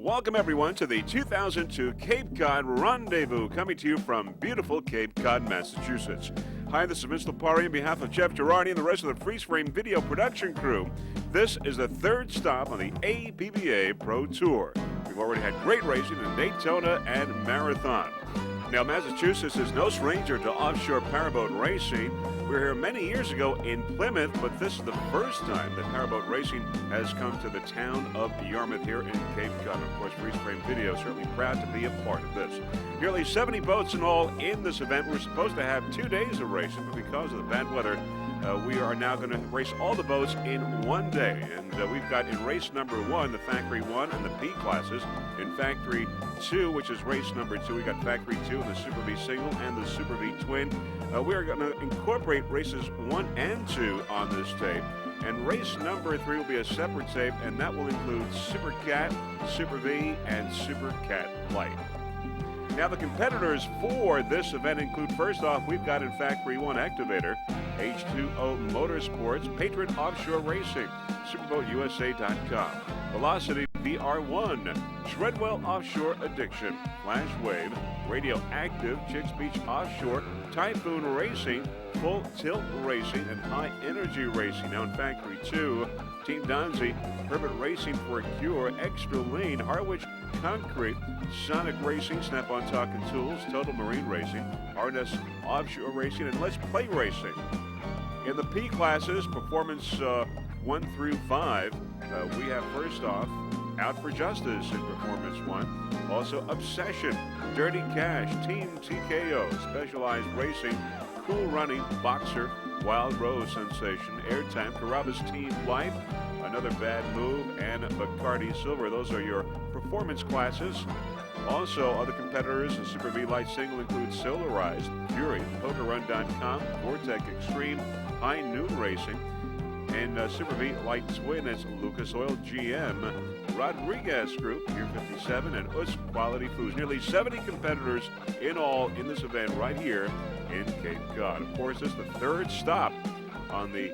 Welcome, everyone, to the 2002 Cape Cod Rendezvous, coming to you from beautiful Cape Cod, Massachusetts. Hi, this is Vince Lopari on behalf of Jeff Girardi and the rest of the Freeze Frame video production crew. This is the third stop on the APBA Pro Tour. We've already had great racing in Daytona and Marathon. Now, Massachusetts is no stranger to offshore powerboat racing. We were here many years ago in Plymouth, but this is the first time that powerboat racing has come to the town of Yarmouth here in Cape Cod. Of course, Freeze Frame Video is certainly proud to be a part of this. Nearly 70 boats in all in this event. We're supposed to have 2 days of racing, but because of the bad weather, we are now going to race all the boats in one day. And we've got in race number 1, the Factory 1 and the P classes. In Factory 2, which is race number 2, we got Factory 2 and the Super V Single and the Super V Twin. We are going to incorporate races 1 and 2 on this tape. And race number 3 will be a separate tape, and that will include Super Cat, Super V, and Super Cat Light. Now, the competitors for this event include, first off, we've got in Factory 1 Activator, H2O Motorsports, Patriot Offshore Racing, SuperboatUSA.com, Velocity VR1, Treadwell Offshore Addiction, Flash Wave, Radioactive, Chicks Beach Offshore, Typhoon Racing, Full Tilt Racing, and High Energy Racing. Now in Factory 2, Team Donzi, Herbert Racing for a Cure, Extra Lean, Harwich Concrete, Sonic Racing, Snap-on Talking Tools, Total Marine Racing, Harness Offshore Racing, and Let's Play Racing. In the P classes, Performance 1 through 5, we have first off, Out for Justice in Performance 1. Also Obsession, Dirty Cash, Team TKO, Specialized Racing, Cool Running, Boxer, Wild Rose Sensation, Airtime, Carrabba's Team Life, Another Bad Move, and Bacardi Silver. Those are your performance classes. Also, other competitors in Super V Light Single include Solarized, Fury, PokerRun.com, Vortec Extreme, High Noon Racing, and Super V Light Twin is Lucas Oil GM, Rodriguez Group, Gear 57, and US Quality Foods. Nearly 70 competitors in all in this event right here in Cape Cod. Of course, this is the third stop on the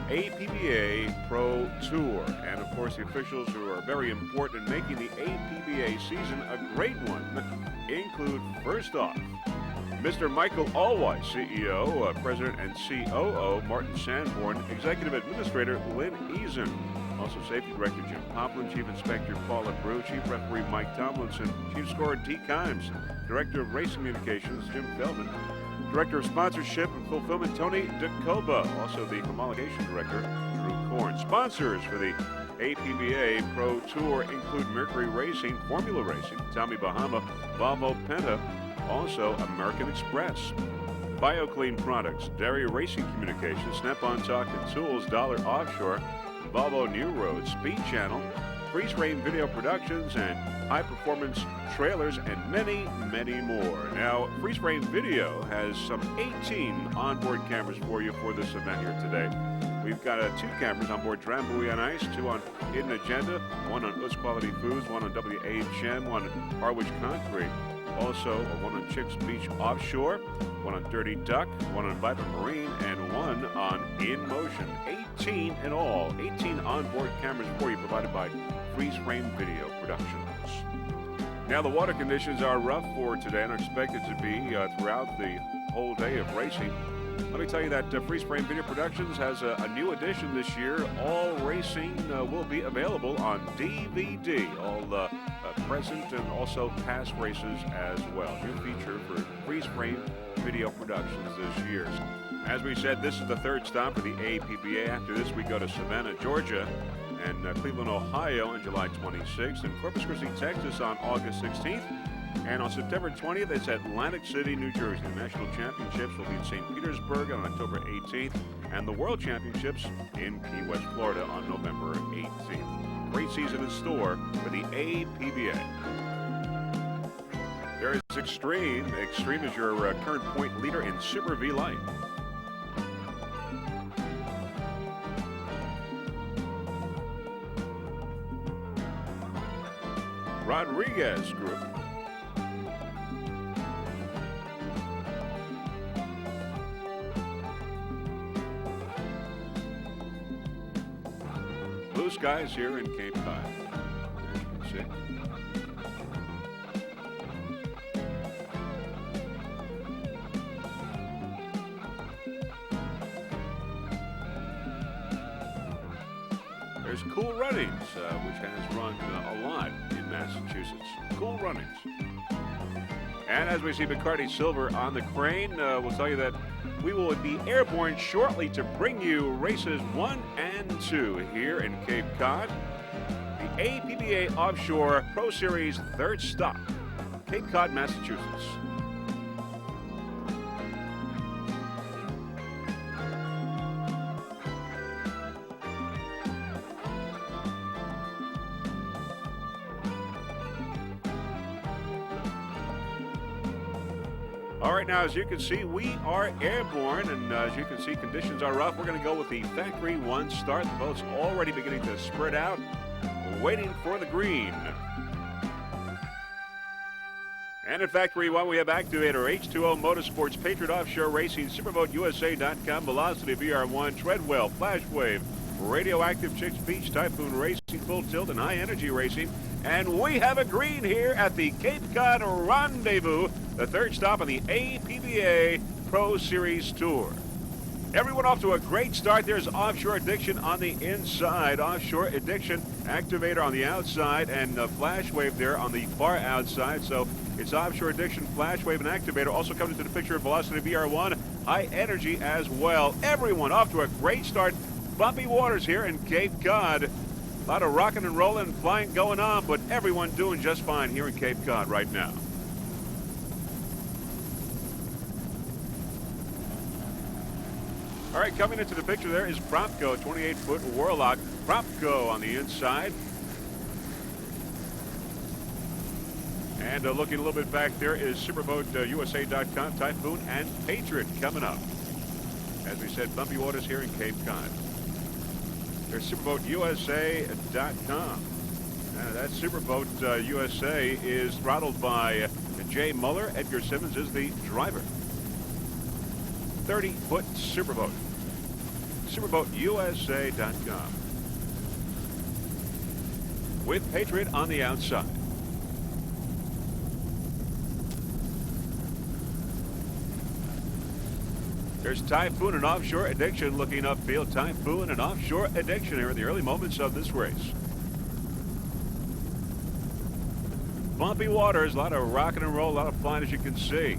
APBA Pro Tour. And of course, the officials who are very important in making the APBA season a great one include, first off, Mr. Michael Allwise, CEO, President and COO, Martin Sanborn, Executive Administrator, Lynn Eason, also Safety Director, Jim Poplin, Chief Inspector, Paula Brew, Chief Referee, Mike Tomlinson, Chief Scorer, T. Kimes, Director of Racing Communications, Jim Feldman, Director of Sponsorship and Fulfillment, Tony DeCoba, also the Homologation Director, Drew Korn. Sponsors for the APBA Pro Tour include Mercury Racing, Formula Racing, Tommy Bahama, Volvo Penta, also American Express, BioClean Products, Dairy Racing Communications, Snap-on Talking Tools, Dollar Offshore, Volvo New Road, Speed Channel, Freeze Frame Video Productions, and High Performance Trailers, and many, many more. Now, Freeze Frame Video has some 18 onboard cameras for you for this event here today. We've got 2 cameras on board Drambuie on Ice, 2 on Hidden Agenda, 1 on US Quality Foods, 1 on WHM, 1 on Harwich Concrete. Also, 1 on Chicks Beach Offshore, 1 on Dirty Duck, 1 on Vibrant Marine, and 1 on In Motion. 18 in all, 18 onboard cameras for you, provided by Freeze Frame Video Productions. Now, the water conditions are rough for today and are expected to be throughout the whole day of racing. Let me tell you that Freeze Frame Video Productions has a new addition this year. All racing will be available on DVD. All present and also past races as well. New feature for Freeze Frame Video Productions this year. As we said, this is the third stop for the APBA. After this, we go to Savannah, Georgia, and Cleveland, Ohio on July 26th, and Corpus Christi, Texas on August 16th. And on September 20th, it's Atlantic City, New Jersey. The National Championships will be in St. Petersburg on October 18th, and the World Championships in Key West, Florida on November 18th. Great season in store for the APBA. There is Extreme. Extreme is your current point leader in Super V Light. Rodriguez Group. Blue skies here in Cape Cod, as you can see. There's Cool Runnings, which has run a lot in Massachusetts. Cool Runnings. And as we see Bacardi Silver on the crane, we'll tell you that we will be airborne shortly to bring you races 1 and 2 here in Cape Cod. The APBA Offshore Pro Series third stop, Cape Cod, Massachusetts. All right, now, as you can see, we are airborne, and as you can see, conditions are rough. We're going to go with the Factory 1 start. The boat's already beginning to spread out. We're waiting for the green. And in Factory 1, we have Activator, H2O Motorsports, Patriot Offshore Racing, SuperboatUSA.com, Velocity VR1, Treadwell, Flashwave, Radioactive Chicks Beach, Typhoon Racing, Full Tilt, and High Energy Racing. And we have a green here at the Cape Cod Rendezvous, the third stop on the APBA Pro Series Tour. Everyone off to a great start. There's Offshore Addiction on the inside, Offshore Addiction, Activator on the outside, and Flashwave there on the far outside. So it's Offshore Addiction, Flashwave, and Activator. Also comes into the picture, Velocity VR1, High Energy as well. Everyone off to a great start. Bumpy waters here in Cape Cod. A lot of rocking and rolling and flying going on, but everyone doing just fine here in Cape Cod right now. All right, coming into the picture there is Propco, 28-foot Warlock. Propco on the inside. And looking a little bit back there is SuperboatUSA.com, Typhoon, and Patriot coming up. As we said, bumpy waters here in Cape Cod. There's SuperboatUSA.com. That Superboat USA is throttled by Jay Muller. Edgar Simmons is the driver. 30-foot Superboat. SuperboatUSA.com. With Patriot on the outside. There's Typhoon and Offshore Addiction looking upfield. Typhoon and Offshore Addiction here in the early moments of this race. Bumpy waters, a lot of rocking and roll, a lot of flying, as you can see.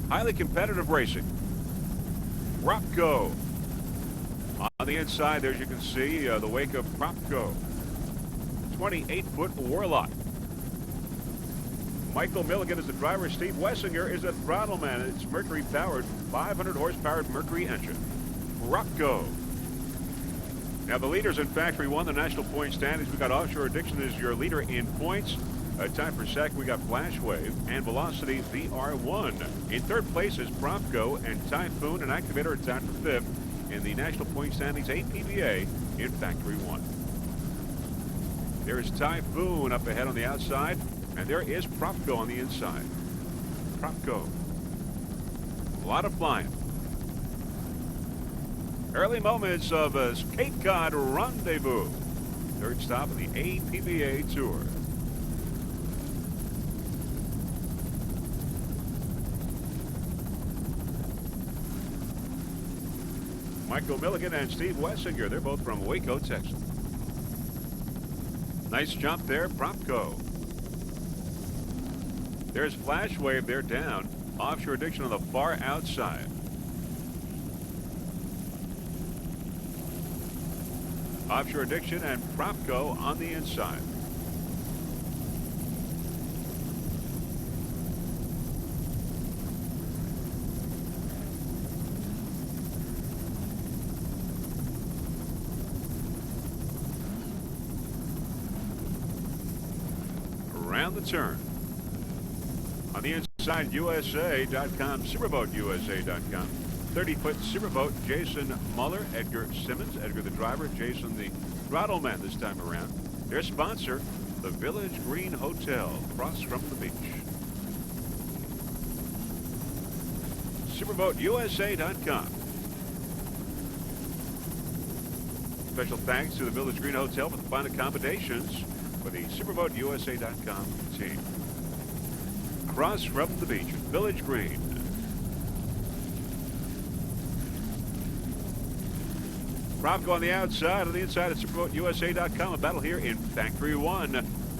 Highly competitive racing. Propco. On the inside there, as you can see, the wake of Propco. 28-foot Warlock. Michael Milligan is the driver. Steve Wessinger is a throttle man. It's Mercury-powered, 500 horsepower Mercury engine. Propco. Now the leaders in Factory 1, the national point standings. We got Offshore Addiction as your leader in points. Time per second, we got Flashwave and Velocity VR1. In third place is Propco, and Typhoon and Activator are tied for fifth in the national point standings, APBA in Factory 1. There is Typhoon up ahead on the outside, and there is Propco on the inside. Propco. A lot of flying. Early moments of a Cape Cod Rendezvous. Third stop of the APBA Tour. Michael Milligan and Steve Wessinger, they're both from Waco, Texas. Nice jump there, Propco. There's Flashwave, they're down. Offshore Addiction on the far outside. Offshore Addiction and Propco on the inside. Around the turn. On the inside, USA.com, SuperboatUSA.com. 30-foot Superboat, Jason Muller, Edgar Simmons. Edgar the driver, Jason the throttle man this time around. Their sponsor, the Village Green Hotel, across from the beach. SuperboatUSA.com. Special thanks to the Village Green Hotel for the fine accommodations for the SuperboatUSA.com team. Across from the beach, Village Green. Propco on the outside. On the inside at SuperboatUSA.com. A battle here in Factory 1.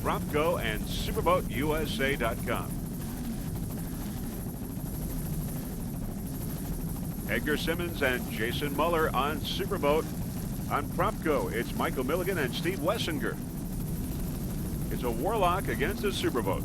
Propco and SuperboatUSA.com. Edgar Simmons and Jason Muller on Superboat. On Propco, it's Michael Milligan and Steve Wessinger. It's a Warlock against a Superboat.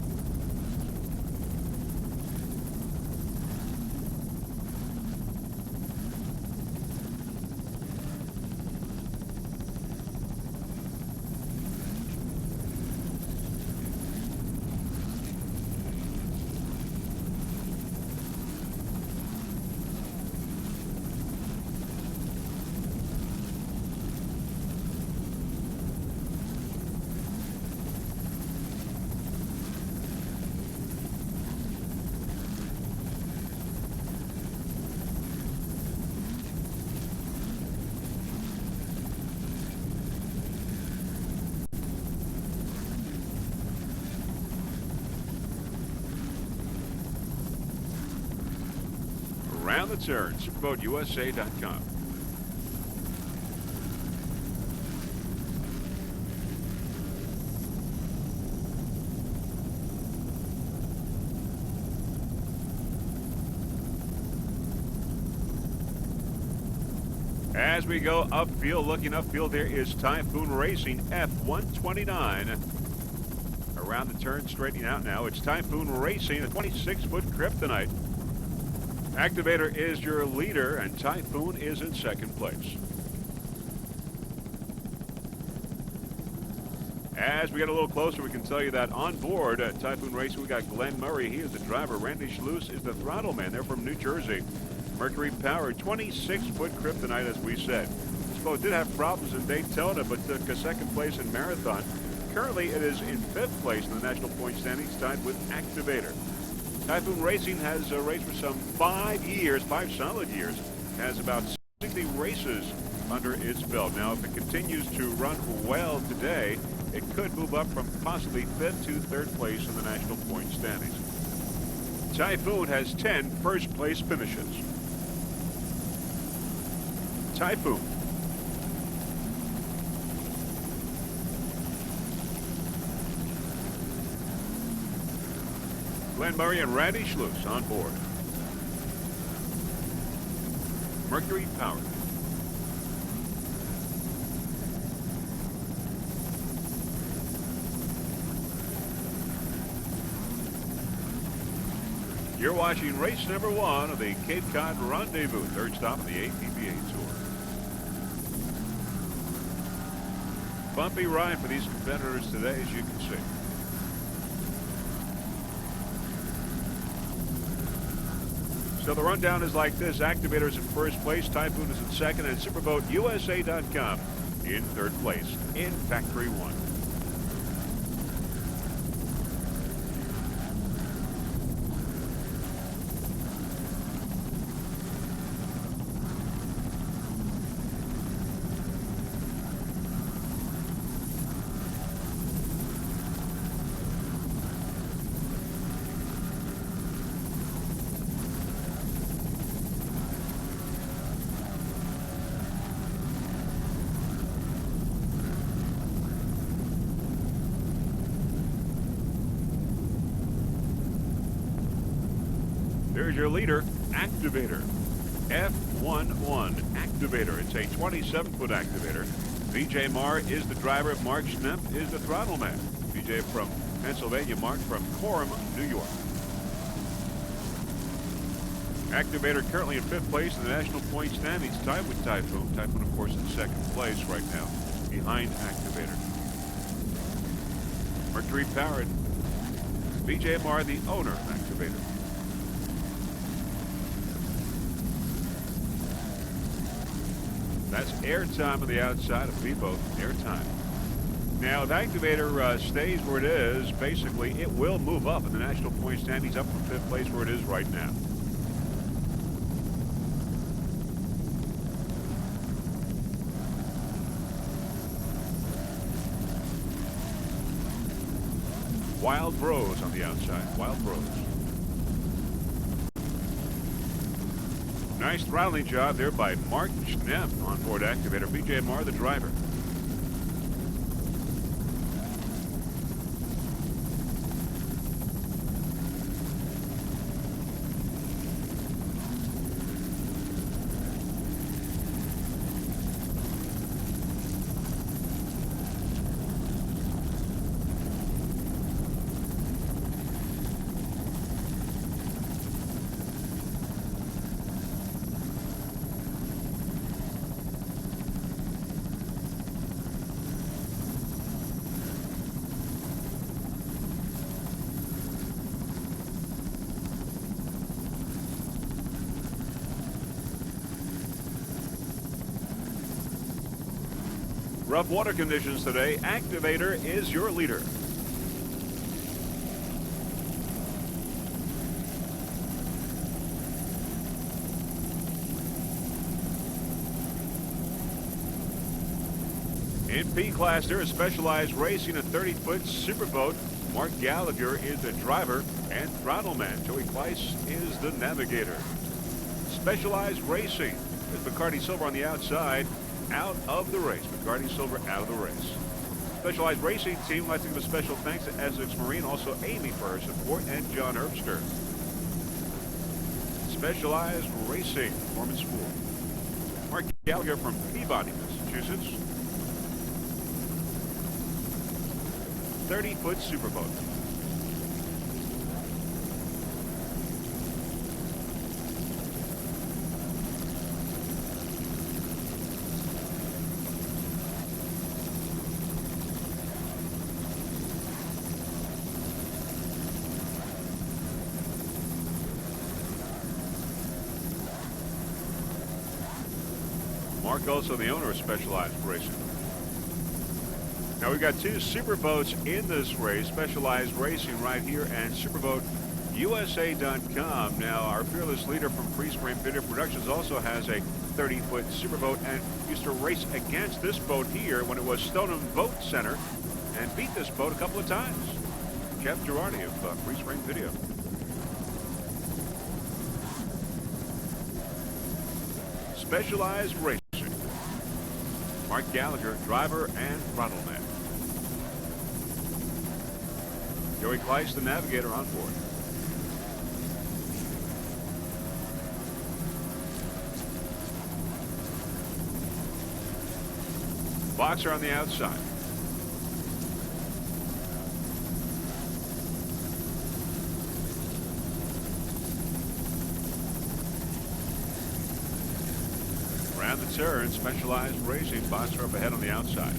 Around the turn, SuperboatUSA.com. As we go upfield, looking upfield, there is Typhoon Racing F129. Around the turn, straightening out now, it's Typhoon Racing, a 26-foot Kryptonite. Activator is your leader, and Typhoon is in second place. As we get a little closer, we can tell you that on board at Typhoon Racing, we got Glenn Murray. He is the driver. Randy Schluss is the throttle man. They're from New Jersey. Mercury powered 26-foot Kryptonite, as we said. This boat did have problems in Daytona, but took a second place in Marathon. Currently, it is in fifth place in the national point standings, tied with Activator. Typhoon Racing has raced for some 5 years, 5 solid years, has about 60 races under its belt. Now, if it continues to run well today, it could move up from possibly fifth to third place in the national point standings. Typhoon has 10 first-place finishes. Typhoon. Glenn Murray and Randy Schluss on board. Mercury powered. You're watching race number 1 of the Cape Cod Rendezvous, third stop of the APBA Tour. Bumpy ride for these competitors today, as you can see. So the rundown is like this. Activator is in first place, Typhoon is in second, and SuperboatUSA.com in third place in Factory 1. There's your leader, Activator. F11 Activator. It's a 27-foot Activator. VJ Marr is the driver. Mark Schnepp is the throttle man. VJ from Pennsylvania, Mark from Coram, New York. Activator currently in fifth place in the national point standings, tied with Typhoon. Typhoon, of course, in second place right now, behind Activator. Mercury powered. VJ Marr, the owner of Activator. That's airtime on the outside of P-Boat, airtime. Now, if Activator stays where it is, basically, it will move up in the national point standings, up from fifth place where it is right now. Wild Bros on the outside, Wild Bros. Nice throttling job there by Mark Schnepp on board activator. BJ Marr, the driver. Rough water conditions today. Activator is your leader. In P class, there is specialized racing, a 30-foot superboat. Mark Gallagher is the driver and throttle man. Joey Kleiss is the navigator. Specialized racing is Bacardi Silver on the outside. Out of the race. McCarty Silver out of the race. Specialized Racing Team, I'd like to give a special thanks to Essex Marine, also Amy for her support, and John Herbster. Specialized Racing, Performance School. Mark Gallagher from Peabody, Massachusetts. 30-foot superboat. Mark also the owner of Specialized Racing. Now we've got two superboats in this race, Specialized Racing right here and SuperboatUSA.com. Now our fearless leader from Freeze Frame Video Productions also has a 30-foot superboat and used to race against this boat here when it was Stoneham Boat Center and beat this boat a couple of times. Jeff Girardi of Freeze Frame Video. Specialized Racing. Mark Gallagher, driver and throttle man. Joey Kleiss, the navigator, on board. Boxer on the outside. Around the turn, Specialized Racing, Boxer up ahead on the outside.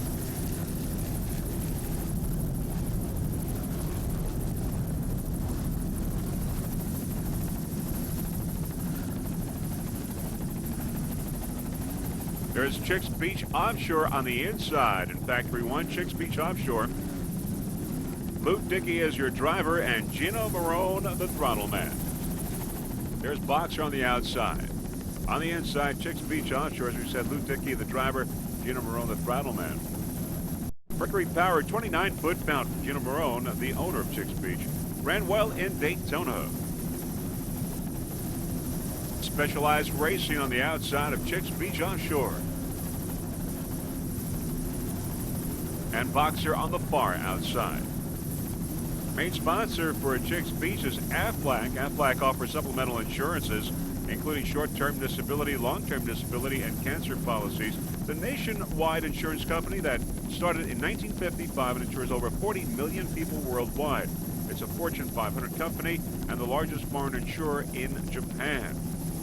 There's Chicks Beach Offshore on the inside in Factory 1, Chicks Beach Offshore. Luke Dickey is your driver and Gino Marone, the throttle man. There's Boxer on the outside. On the inside, Chicks Beach Offshore, as we said, Luke Dickey, the driver, Gino Marone, the throttle man. Mercury-powered 29-foot fountain, Gino Marone, the owner of Chicks Beach, ran well in Daytona. Specialized Racing on the outside of Chicks Beach Offshore. And Boxer on the far outside. Main sponsor for Chicks Beach is Aflac. Aflac offers supplemental insurances, including short-term disability, long-term disability, and cancer policies. The nationwide insurance company that started in 1955 and insures over 40 million people worldwide. It's a Fortune 500 company and the largest foreign insurer in Japan.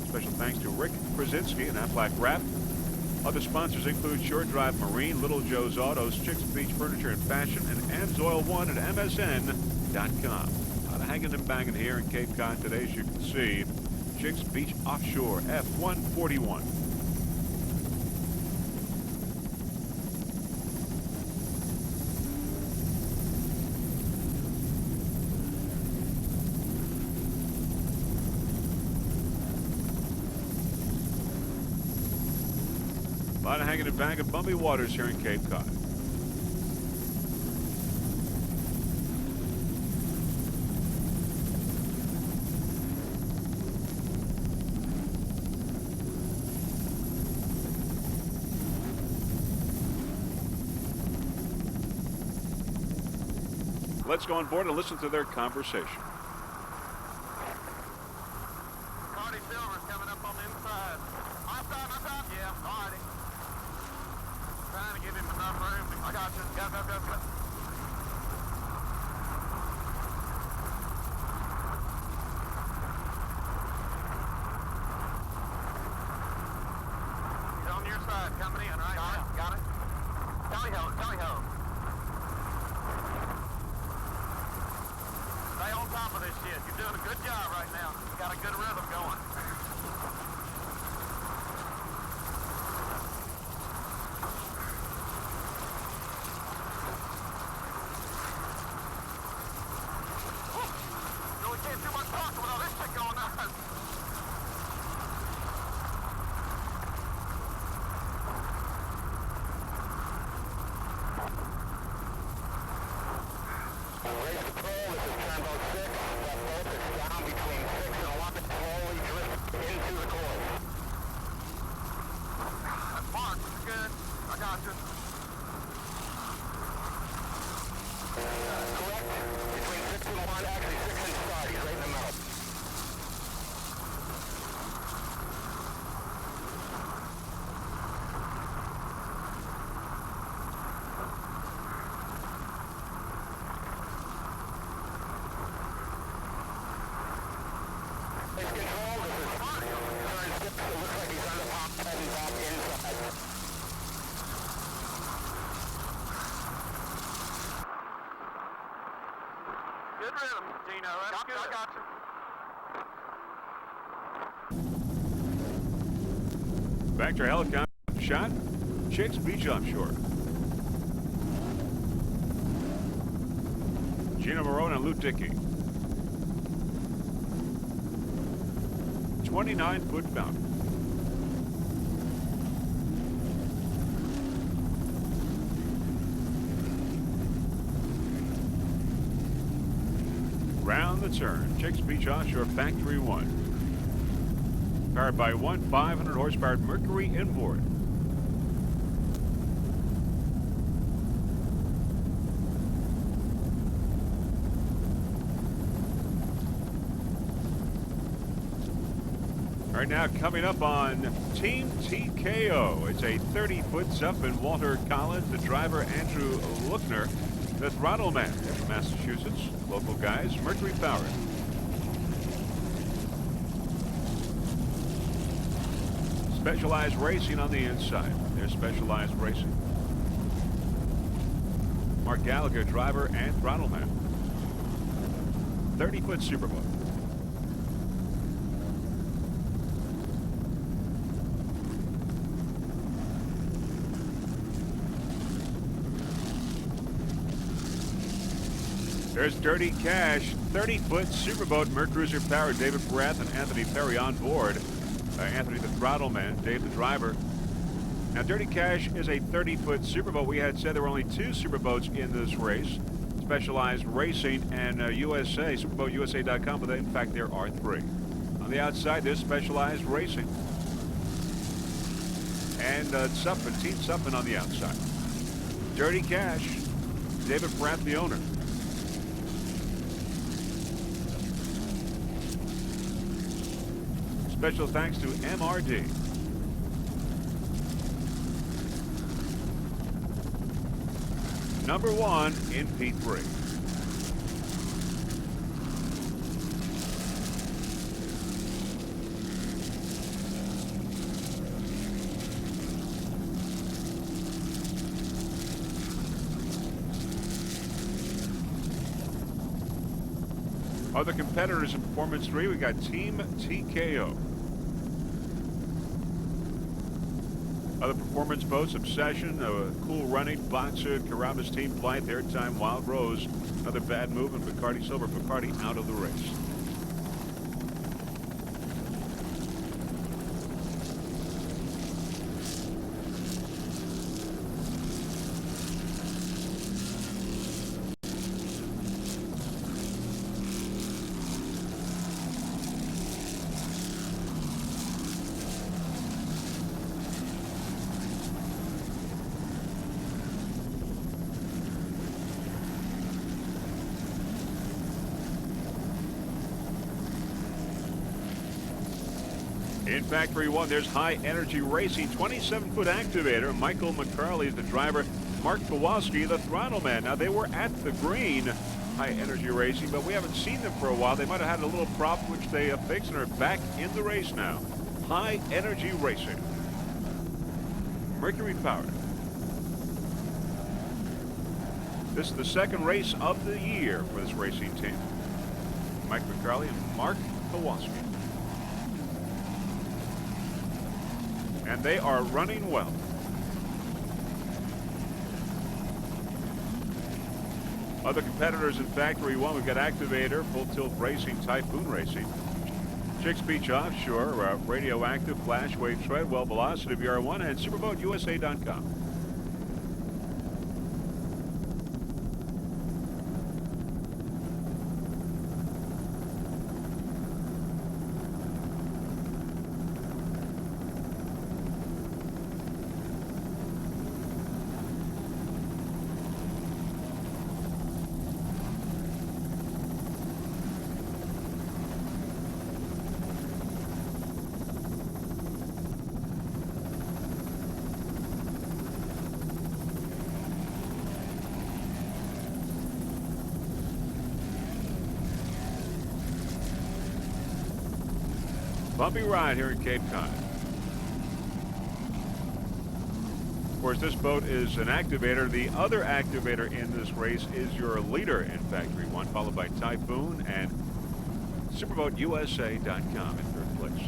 Special thanks to Rick Krasinski and Aflac Wrap. Other sponsors include Shore Drive Marine, Little Joe's Autos, Chicks Beach Furniture and Fashion, and Amsoil One at MSN.com. A lot of hanging and banging here in Cape Cod today, as you can see. Chicks Beach Offshore, F-141. A lot of hanging and banging, bumpy waters here in Cape Cod. Let's go on board and listen to their conversation. Cardi Silver's coming up on the inside. My side, yeah, alrighty. Trying to give him enough room. I got you. Go. He's on your side, coming in, right? Got it. Tally ho. Stay on top of this shit. You're doing a good job right now. You got a good rhythm going. Really can't do much talking with all this shit going on. Race control, this is Turnboat 6. That boat is down between 6 and 11, slowly drifting into the course. That's Mark, this is good. I got you. Correct. Between 6 and 1, actually 6 and start. He's right in the middle. Race control, this is Mark. Turn 6, it looks like he's on the top, heading back inside. Good rhythm, Dino. That's good. I got you. Back to our helicopter shot. Chicks Beach Offshore. Gino Marone and Lou Dickey. 29-foot fountain. Round the turn, Chicks Beach Offshore Factory 1. Powered by one 500 horsepower Mercury inboard. Right now, coming up on Team TKO. It's a 30-foot SUP in Walter Collins, the driver Andrew Lookner, the throttle man from Massachusetts, local guys, Mercury powered. Specialized Racing on the inside. There's Specialized Racing. Mark Gallagher, driver and throttle man. 30-foot Superboat. There's Dirty Cash, 30-foot Superboat, Mercruiser powered, David Barath and Anthony Perry on board. Anthony the throttle man, Dave the driver. Now Dirty Cash is a 30-foot Superboat. We had said there were only 2 Superboats in this race. Specialized Racing and USA, SuperboatUSA.com, but in fact there are 3. On the outside there's Specialized Racing. And Suppin, Team Suppin on the outside. Dirty Cash, David Barath the owner. Special thanks to MRD. Number 1 in P3. Other competitors in Performance 3, we got Team TKO. Other performance boats, Obsession, Cool Running, Boxer, Carrabba's Team Flight, Airtime, Wild Rose, another bad move, and Bacardi Silver, Bacardi out of the race. In Factory 1, there's High Energy Racing, 27-foot activator. Michael McCarley is the driver. Mark Kowalski, the throttle man. Now, they were at the green, High Energy Racing, but we haven't seen them for a while. They might have had a little problem, which they fixed, and are back in the race now. High Energy Racing. Mercury powered. This is the second race of the year for this racing team. Mike McCarley and Mark Kowalski. And they are running well. Other competitors in Factory 1, we've got Activator, Full Tilt Racing, Typhoon Racing, Chicks Beach Offshore, Radioactive, Flashwave Treadwell, Velocity VR1, and SuperboatUSA.com. Bumpy ride here in Cape Cod. Of course, this boat is an activator. The other activator in this race is your leader in Factory 1, followed by Typhoon and SuperboatUSA.com in third place.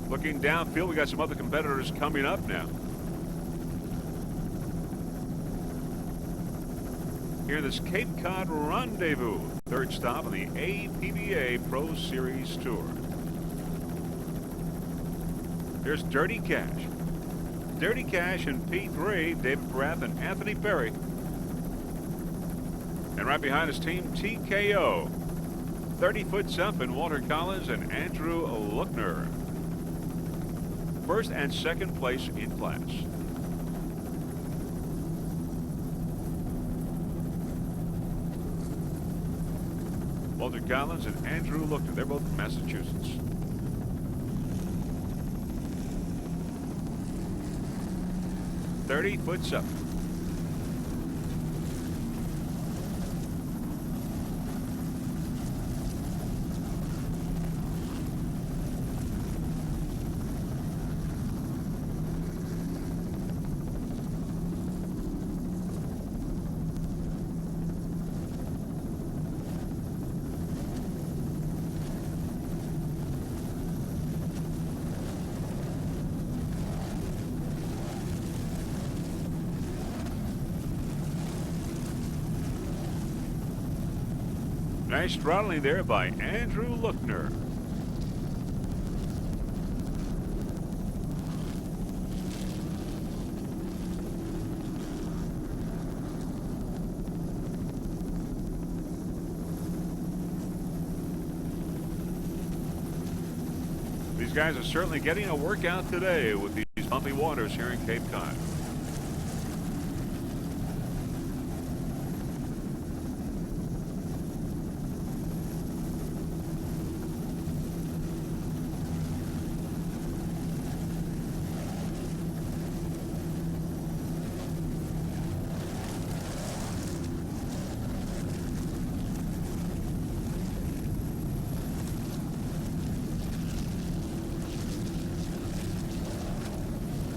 Looking downfield, we got some other competitors coming up now. Here in this Cape Cod Rendezvous, third stop on the APBA Pro Series Tour. Here's Dirty Cash. Dirty Cash in P3, David Parath and Anthony Perry. And right behind us, Team TKO. 30-foot jump in Walter Collins and Andrew Luckner. First and second place in class. Walter Collins and Andrew Luckner, they're both from Massachusetts. "30-foot jump. Nice throttling there by Andrew Luckner. These guys are certainly getting a workout today with these bumpy waters here in Cape Cod.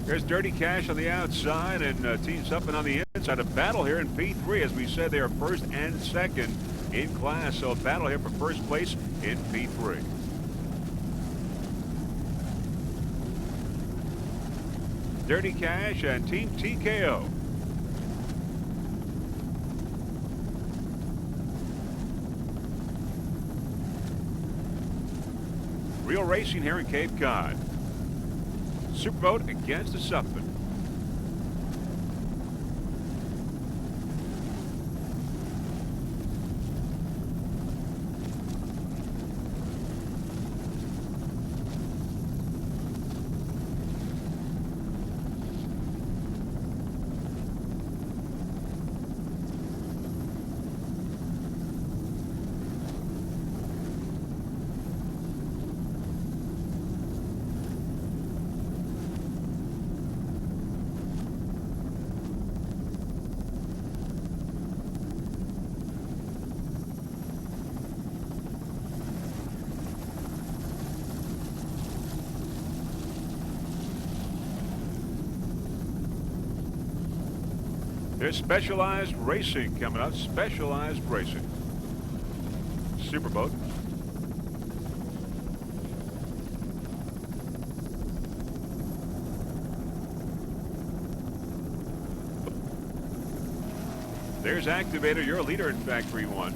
There's Dirty Cash on the outside and teams up and on the inside. A battle here in P3. As we said, they are first and second in class. So a battle here for first place in P3. Dirty Cash and Team TKO. Real racing here in Cape Cod. Superboat against the Suffolk. There's Specialized Racing coming up. Specialized Racing. Superboat. There's Activator, your leader in Factory 1.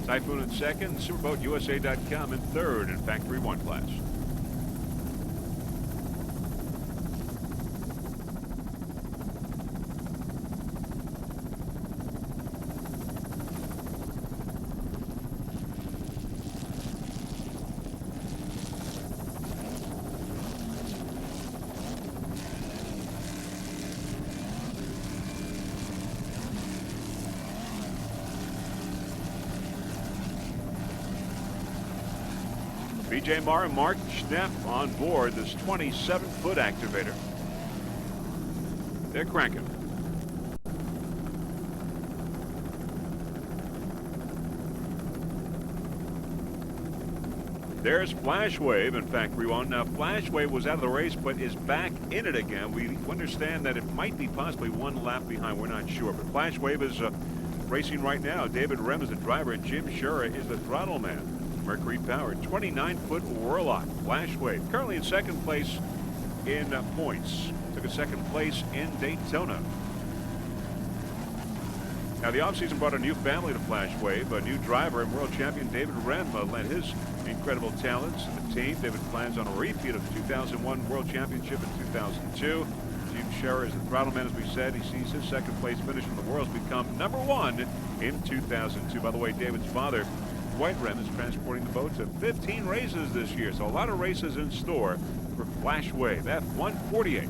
Typhoon in second, SuperboatUSA.com in third in Factory 1 class. BJ Marr and Mark Schnepp on board this 27-foot activator. They're cranking. There's Flash Wave in Factory 1. Now, Flash Wave was out of the race, but is back in it again. We understand that it might be possibly one lap behind. We're not sure. But Flash Wave is racing right now. David Rem is the driver, and Jim Shura is the throttle man. Mercury powered 29-foot Warlock Flash Wave, currently in second place in points. Took a second place in Daytona. Now the offseason brought a new family to Flash Wave. A new driver and world champion David Rem led his incredible talents to the team. David plans on a repeat of the 2001 World Championship in 2002. Jim Shura is the throttle man, as we said. He sees his second place finish in the Worlds become #1 in 2002. By the way, David's father, White Rem, is transporting the boat to 15 races this year, so a lot of races in store for Flash Wave. F148.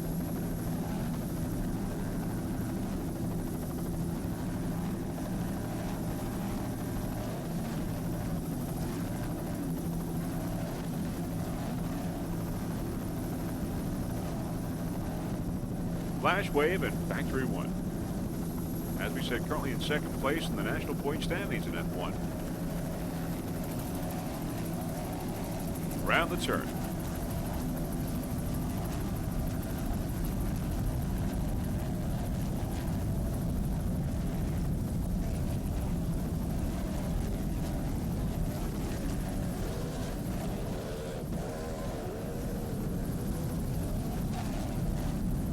Flash Wave and Factory 1. As we said, currently in second place in the national point standings in F1. Round the turn.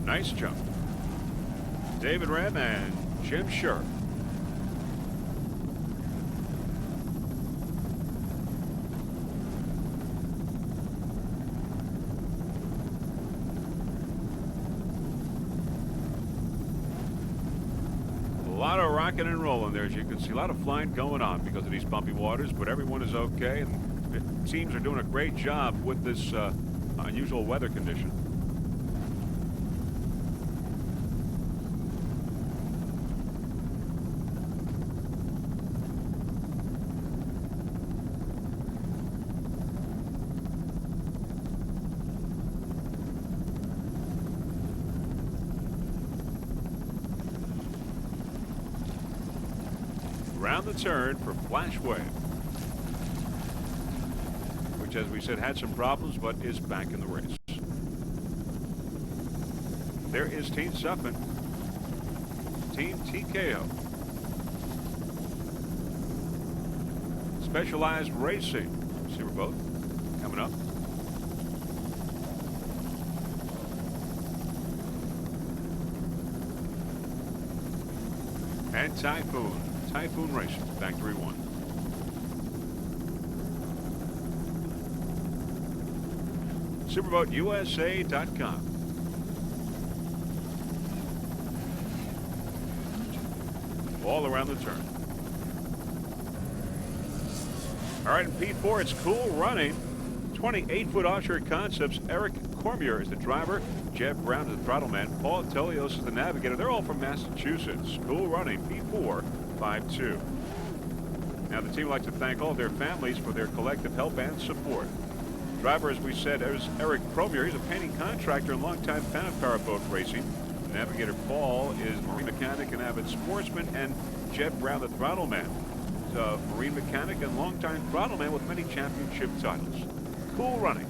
Nice jump. David Rem and Jim Shura. A lot of rocking and rolling there, as you can see. A lot of flying going on because of these bumpy waters, but everyone is okay, and the teams are doing a great job with this unusual weather condition. Round the turn for Flash Wave, which, as we said, had some problems but is back in the race. There is Team Suffolk, Team TKO. Specialized Racing, Superboat, coming up. And Typhoon Racing, Factory 1. SuperboatUSA.com. All around the turn. All right, in P4, it's Cool Running. 28-foot offshore concepts. Eric Cormier is the driver. Jeb Brown is the throttle man. Paul Tolios is the navigator. They're all from Massachusetts. Cool Running, P4, 5-2. Now, the team would like to thank all their families for their collective help and support. Driver, as we said, is Eric Cormier. He's a painting contractor and longtime fan of Powerboat racing. Navigator Paul is marine mechanic and avid sportsman, and Jeb Brown, the throttle man. He's a marine mechanic and longtime throttle man with many championship titles. Cool Running.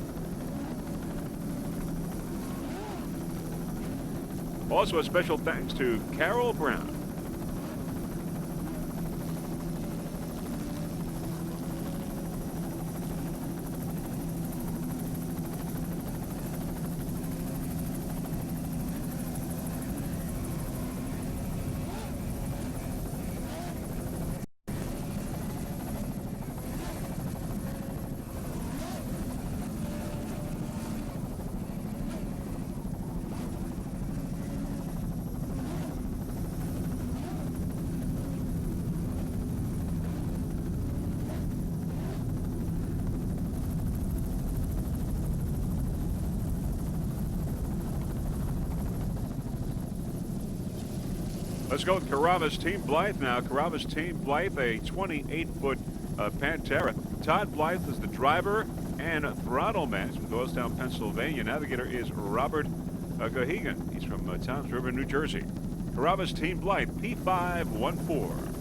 Also, a special thanks to Carol Brown. Let's go with Carrabba's Team Blythe now. Carrabba's Team Blythe, a 28-foot Pantera. Todd Blythe is the driver and throttle man. He's from Doylestown, Pennsylvania. Navigator is Robert Gahegan. He's from Toms River, New Jersey. Carrabba's Team Blythe, P514.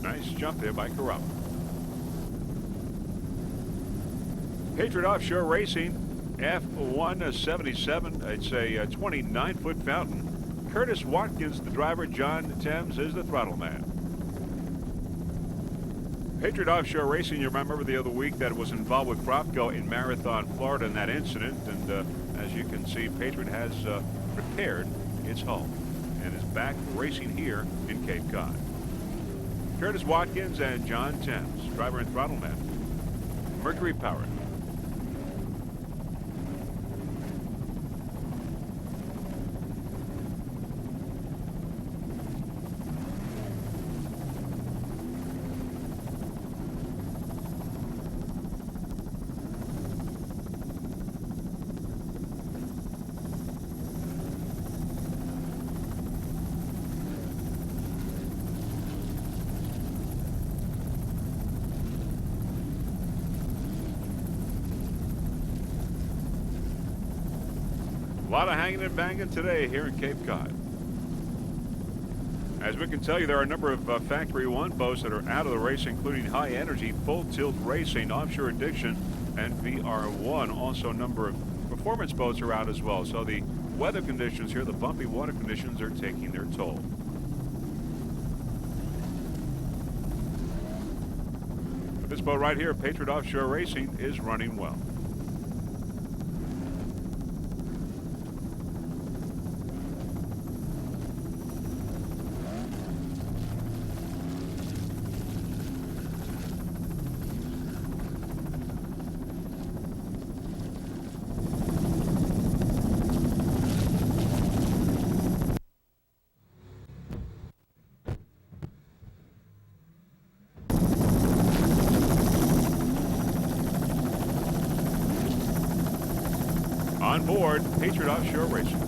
Nice jump there by Carrabba. Patriot Offshore Racing, F177. It's a 29-foot fountain. Curtis Watkins, the driver. John Thames is the throttle man. Patriot Offshore Racing, you remember the other week that it was involved with Cropco in Marathon, Florida in that incident. And as you can see, Patriot has repaired its hull and is back racing here in Cape Cod. Curtis Watkins and John Thames, driver and throttle man. Mercury powered. A lot of hanging and banging today here in Cape Cod. As we can tell you, there are a number of Factory One boats that are out of the race, including High Energy, Full Tilt Racing, Offshore Addiction, and VR1. Also, a number of performance boats are out as well. So the weather conditions here, the bumpy water conditions, are taking their toll. But this boat right here, Patriot Offshore Racing, is running well. On board, Patriot Offshore Racing.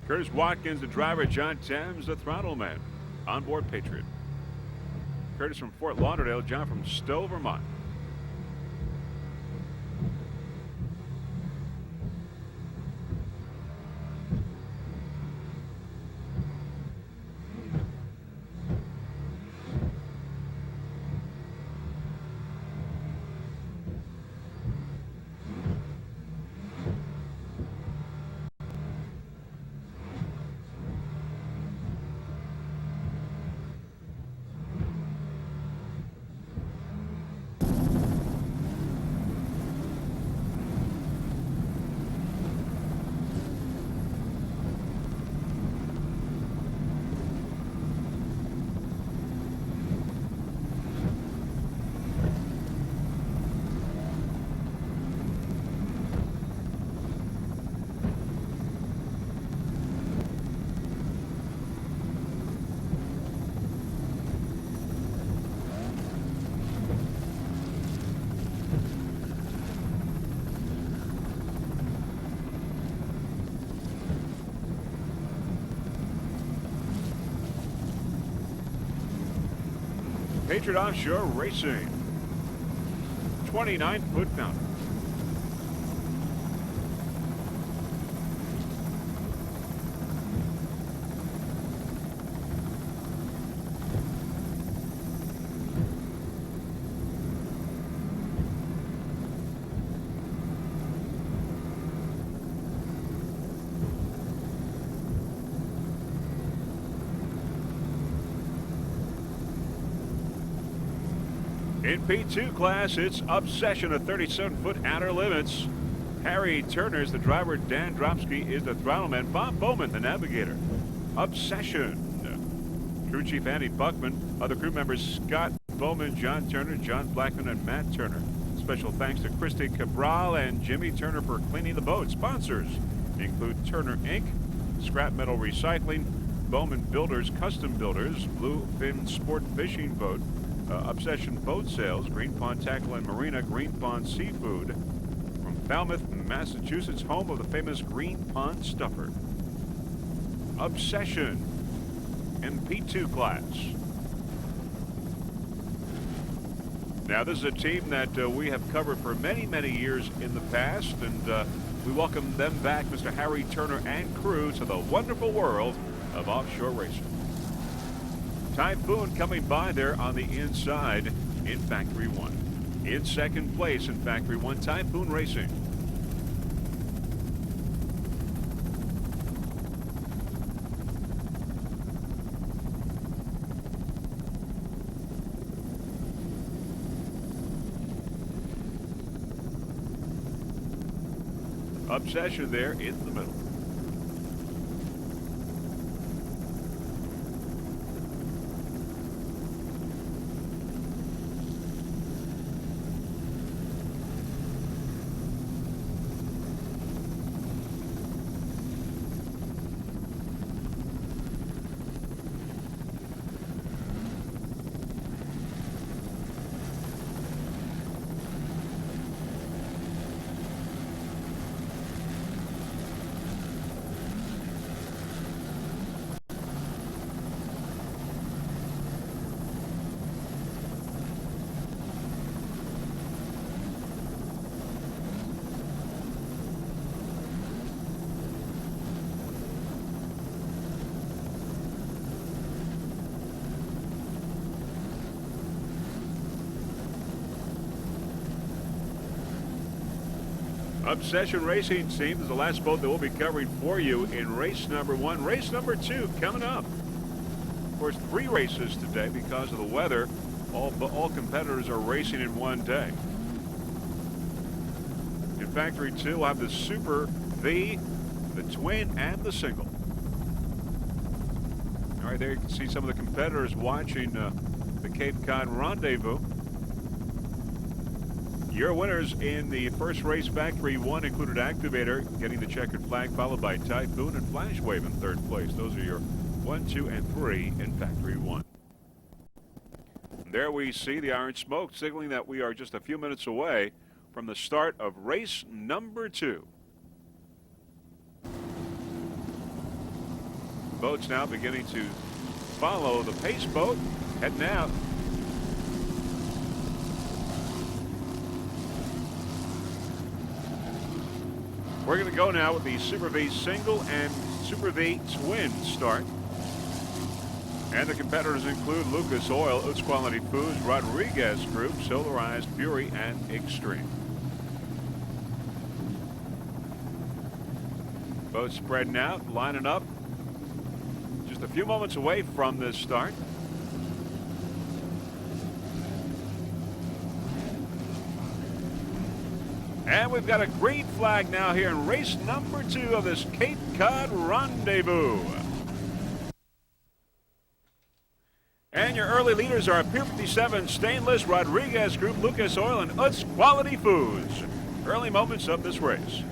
Curtis Watkins, the driver. John Thames, the throttle man. On board Patriot. Curtis from Fort Lauderdale, John from Stowe, Vermont. Patriot Offshore Racing, 29-foot fountain. In P2 class, it's Obsession, a 37-foot outer limits. Harry Turner is the driver. Dan Dropsky is the throttleman. Bob Bowman, the navigator. Obsession. Crew Chief Andy Buckman. Other crew members Scott Bowman, John Turner, John Blackman, and Matt Turner. Special thanks to Christy Cabral and Jimmy Turner for cleaning the boat. Sponsors include Turner Inc., Scrap Metal Recycling, Bowman Builders, Custom Builders, Bluefin Sport Fishing Boat, Obsession Boat Sales, Green Pond Tackle and Marina, Green Pond Seafood, from Falmouth, Massachusetts, home of the famous Green Pond Stuffer. Obsession in P2 class. Now, this is a team that we have covered for many, many years in the past, and we welcome them back, Mr. Harry Turner and crew, to the wonderful world of offshore racing. Typhoon coming by there on the inside in Factory 1. In second place in Factory 1, Typhoon Racing. Obsession there in the middle. Obsession Racing Team is the last boat that we'll be covering for you in race number 1. Race number 2 coming up. Of course, 3 races today because of the weather. All competitors are racing in one day. In Factory 2, we'll have the Super, the Twin, and the Single. All right, there you can see some of the competitors watching the Cape Cod Rendezvous. Your winners in the first race, Factory 1, included Activator, getting the checkered flag, followed by Typhoon and Flashwave in third place. Those are your 1, 2, and 3 in Factory 1. There we see the Iron Smoke signaling that we are just a few minutes away from the start of race number 2. Boats now beginning to follow the pace boat, heading out. We're going to go now with the Super V single and Super V twin start. And the competitors include Lucas Oil, Utz Quality Foods, Rodriguez Group, Solarized, Fury, and Extreme. Boats spreading out, lining up. Just a few moments away from this start. And we've got a green flag now here in race number 2 of this Cape Cod Rendezvous. And your early leaders are Pier 57 Stainless, Rodriguez Group, Lucas Oil, and Utz Quality Foods. Early moments of this race.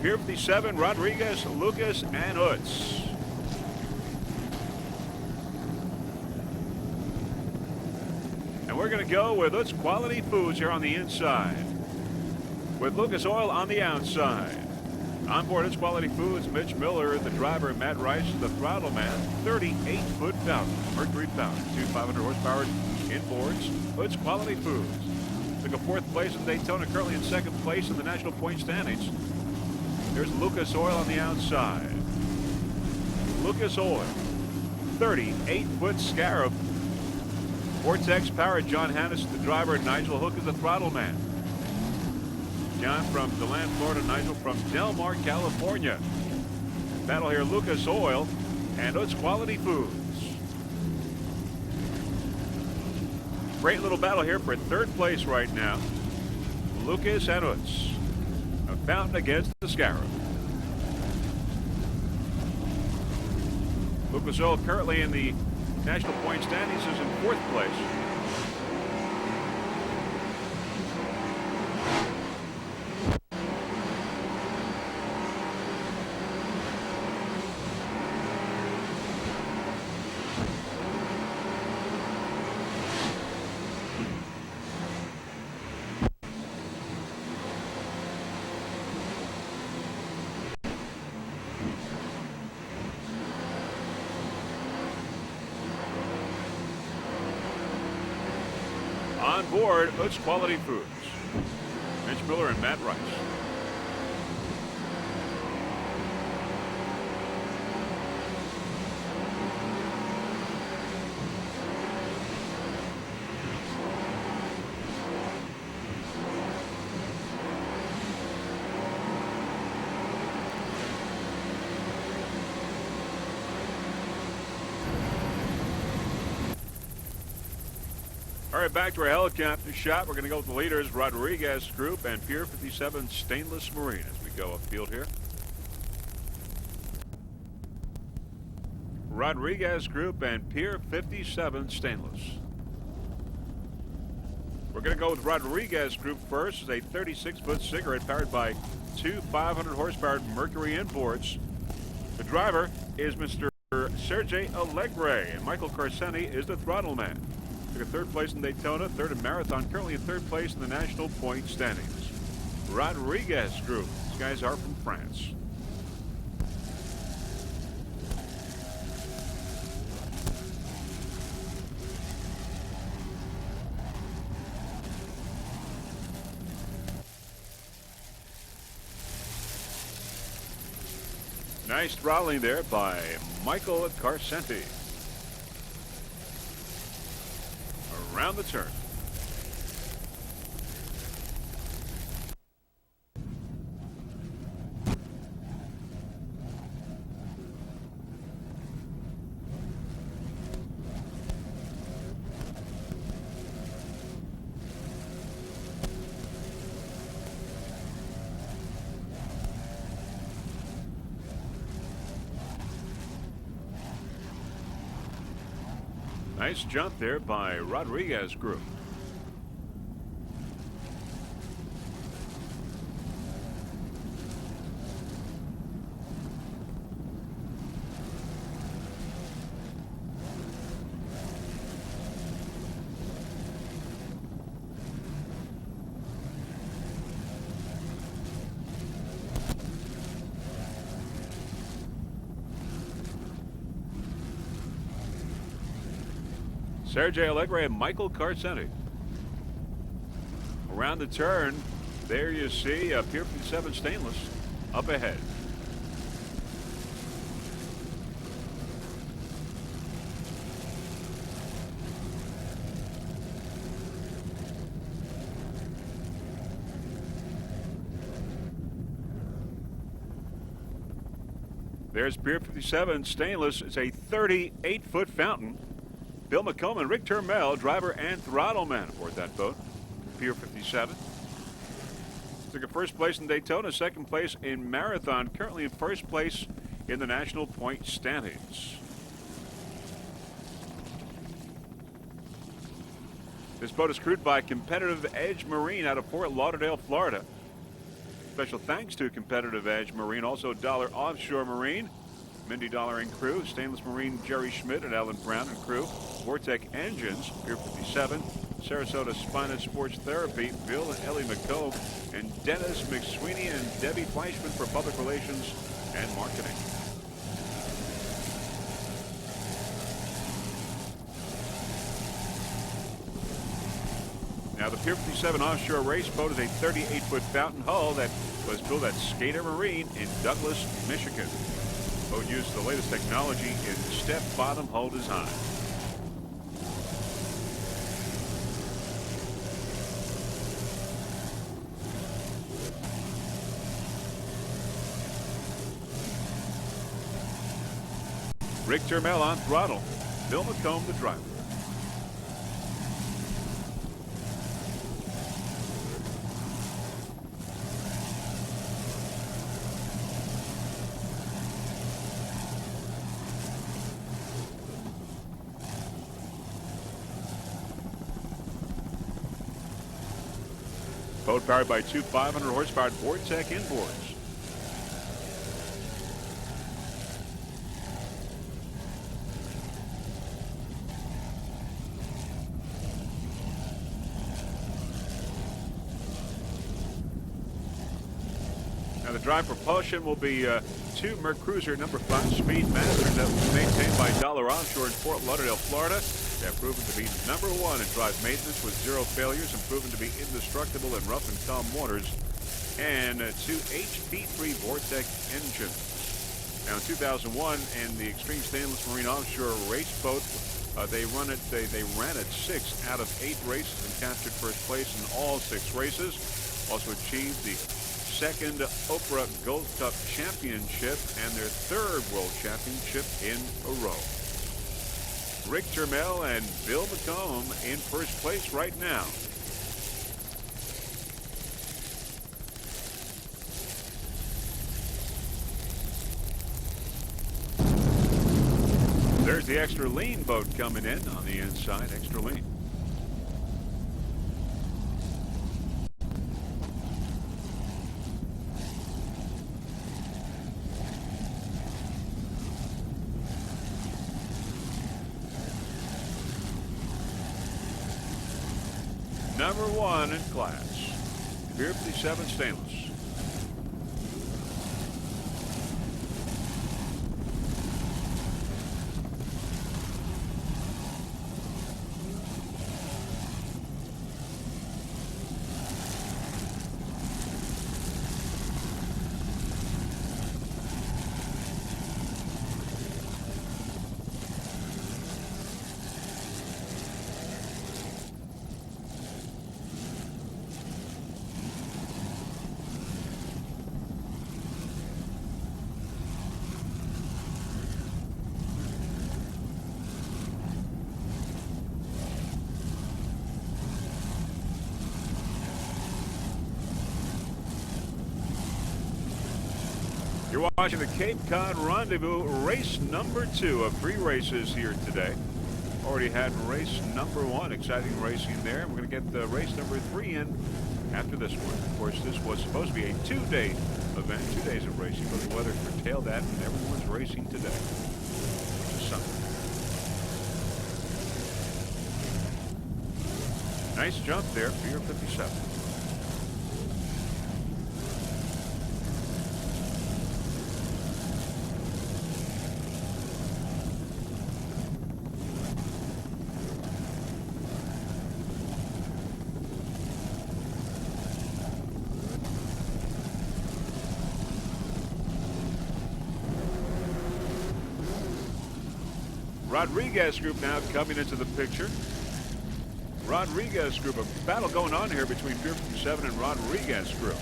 Pier 57, Rodriguez, Lucas, and Utz. And we're going to go with Utz Quality Foods here on the inside, with Lucas Oil on the outside. On board Utz Quality Foods, Mitch Miller, the driver, Matt Rice, the throttle man, 38-foot Falcon, Mercury Falcon, 500 horsepower inboards. Utz Quality Foods took a 4th place in Daytona, currently in 2nd place in the national point standings. There's Lucas Oil on the outside. Lucas Oil, 38-foot Scarab. Vortex Power, John Hannes, the driver, Nigel Hook is the throttle man. John from DeLand, Florida, Nigel from Del Mar, California. Battle here, Lucas Oil and Utz Quality Foods. Great little battle here for 3rd place right now. Lucas and Utz. A fountain against the Scarab. Lucas Oil currently in the national point standings is in 4th place. On board, Utz Quality Foods. Mitch Miller and Matt Rice. All right, back to our helicopter shot. We're going to go with the leaders, Rodriguez Group and Pier 57 Stainless Marine, as we go upfield here. Rodriguez Group and Pier 57 Stainless. We're going to go with Rodriguez Group first. It's a 36-foot cigarette powered by 2 500 horsepower Mercury inboards. The driver is Mr. Sergey Allegre, and Michael Carseni is the throttle man. Took a 3rd place in Daytona, 3rd in Marathon, currently in 3rd place in the national point standings. Rodriguez Group. These guys are from France. Nice throttling there by Michael Carsenti. Around the turn. Nice jump there by Rodriguez Group. Sergey Allegre and Michael Carsenti. Around the turn, There you see Pier 57 Stainless up ahead. There's Pier 57 Stainless. It's a 38-foot fountain. Bill McComb and Rick Termel, driver and throttle man aboard that boat. Pier 57. Took a first place in Daytona, second place in Marathon, currently in first place in the National Point standings. This boat is crewed by Competitive Edge Marine out of Fort Lauderdale, Florida. Special thanks to Competitive Edge Marine, also Dollar Offshore Marine, Mindy Dollar and crew, Stainless Marine Jerry Schmidt and Alan Brown and crew, Vortec Engines, Pier 57, Sarasota Spina Sports Therapy, Bill and Ellie McComb, and Dennis McSweeney and Debbie Fleischman for public relations and marketing. Now, the Pier 57 offshore race boat is a 38-foot fountain hull that was built at Skater Marine in Douglas, Michigan. The boat used the latest technology in step bottom hull design. Rick Termel on throttle, Bill McComb the driver. Boat powered by two 500 horsepower Vortec inboards. Now the drive propulsion will be two Mercruiser number 5 Speed Masters that will be maintained by Dollar Offshore in Fort Lauderdale, Florida. They have proven to be number 1 in drive maintenance with 0 failures and proven to be indestructible in rough and calm waters. And two HP3 Vortec engines. Now in 2001, in the Extreme Stainless Marine Offshore race boat, they ran it 6 out of 8 races and captured first place in all 6 races. Also achieved the 2nd Oprah Gold Cup Championship and their 3rd World Championship in a row. Rick Termel and Bill McComb in first place right now. There's the extra lean boat coming in on the inside, extra lean. Number 1 in class, Pier 57 Stainless. You're watching the Cape Cod Rendezvous, race number 2 of 3 races here today. Already had race number 1, exciting racing there. We're going to get the race number 3 in after this one. Of course, this was supposed to be a 2-day event, 2 days of racing, but the weather curtailed that, and everyone's racing today, which is Sunday. Nice jump there, Pier 57. Rodriguez group now coming into the picture. Rodriguez group, a battle going on here between Pier 57 and Rodriguez group.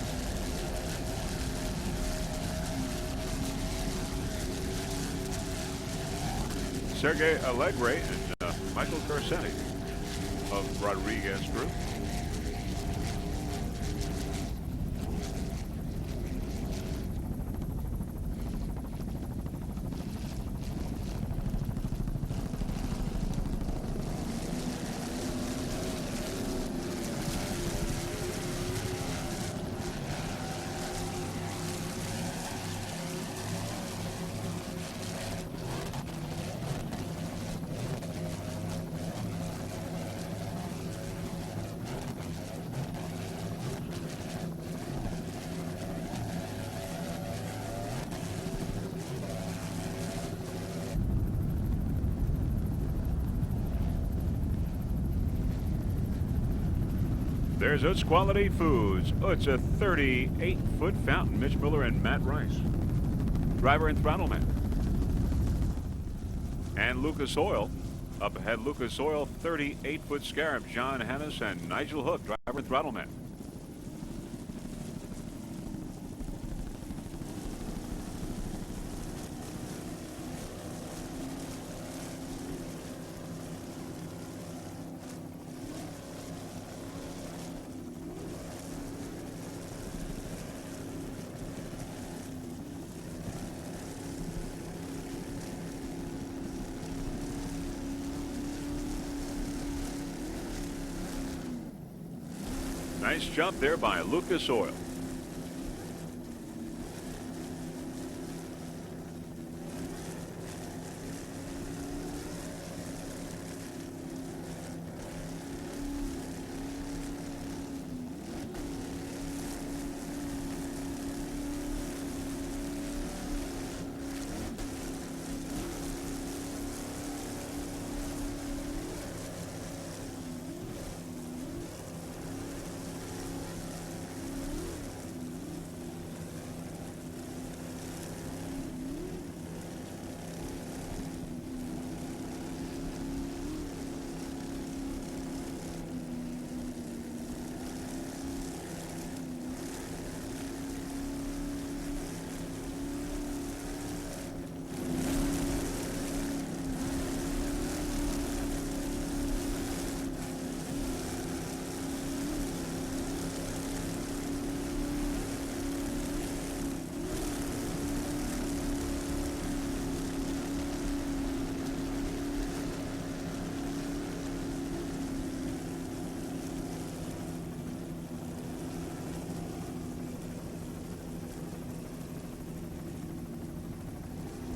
Sergey Allegre and Michael Carcetti of Rodriguez group. There's Utz Quality Foods. Utz, a 38-foot fountain. Mitch Miller and Matt Rice. Driver and throttle man. And Lucas Oil. Up ahead, Lucas Oil, 38-foot scarab. John Hannes and Nigel Hook, driver and throttle man. Nice jump there by Lucas Oil.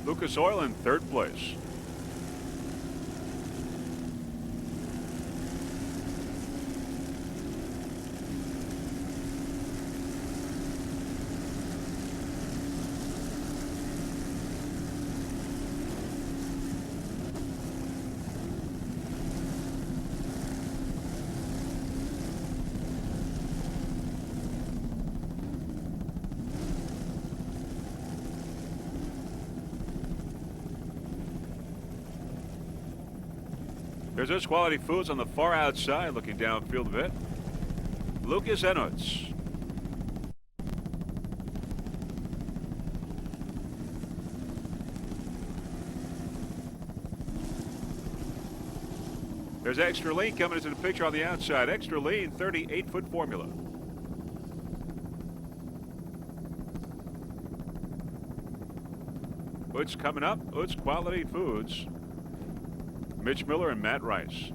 Lucas Oil in third place. There's Utz Quality Foods on the far outside, looking downfield a bit. Lucas and Utz. There's Extra Lean coming into the picture on the outside. Extra Lean, 38-foot formula. Utz coming up. Utz Quality Foods. Mitch Miller and Matt Rice.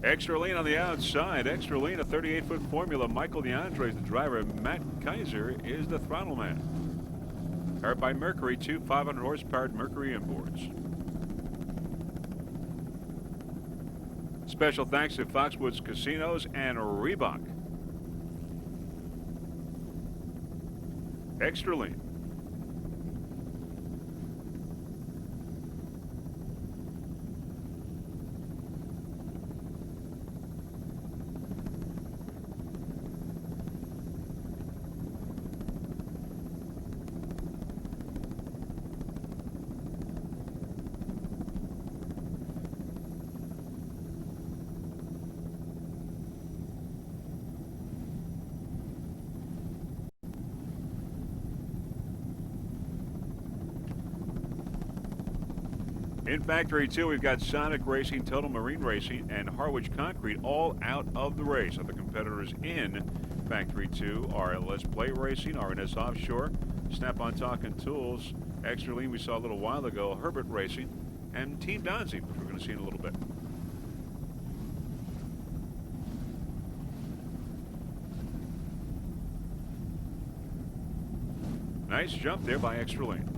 Extra lean on the outside. Extra lean, a 38-foot formula. Michael DeAndre is the driver. Matt Kaiser is the throttle man. Powered by Mercury, 2 500 horsepower Mercury inboards. Special thanks to Foxwoods Casinos and Reebok. Extra lean. In Factory 2, we've got Sonic Racing, Total Marine Racing, and Harwich Concrete all out of the race. Other competitors in Factory 2 are Let's Play Racing, RNS Offshore, Snap-on Talking Tools, Extra Lean we saw a little while ago, Herbert Racing, and Team Donzi, which we're going to see in a little bit. Nice jump there by Extra Lean.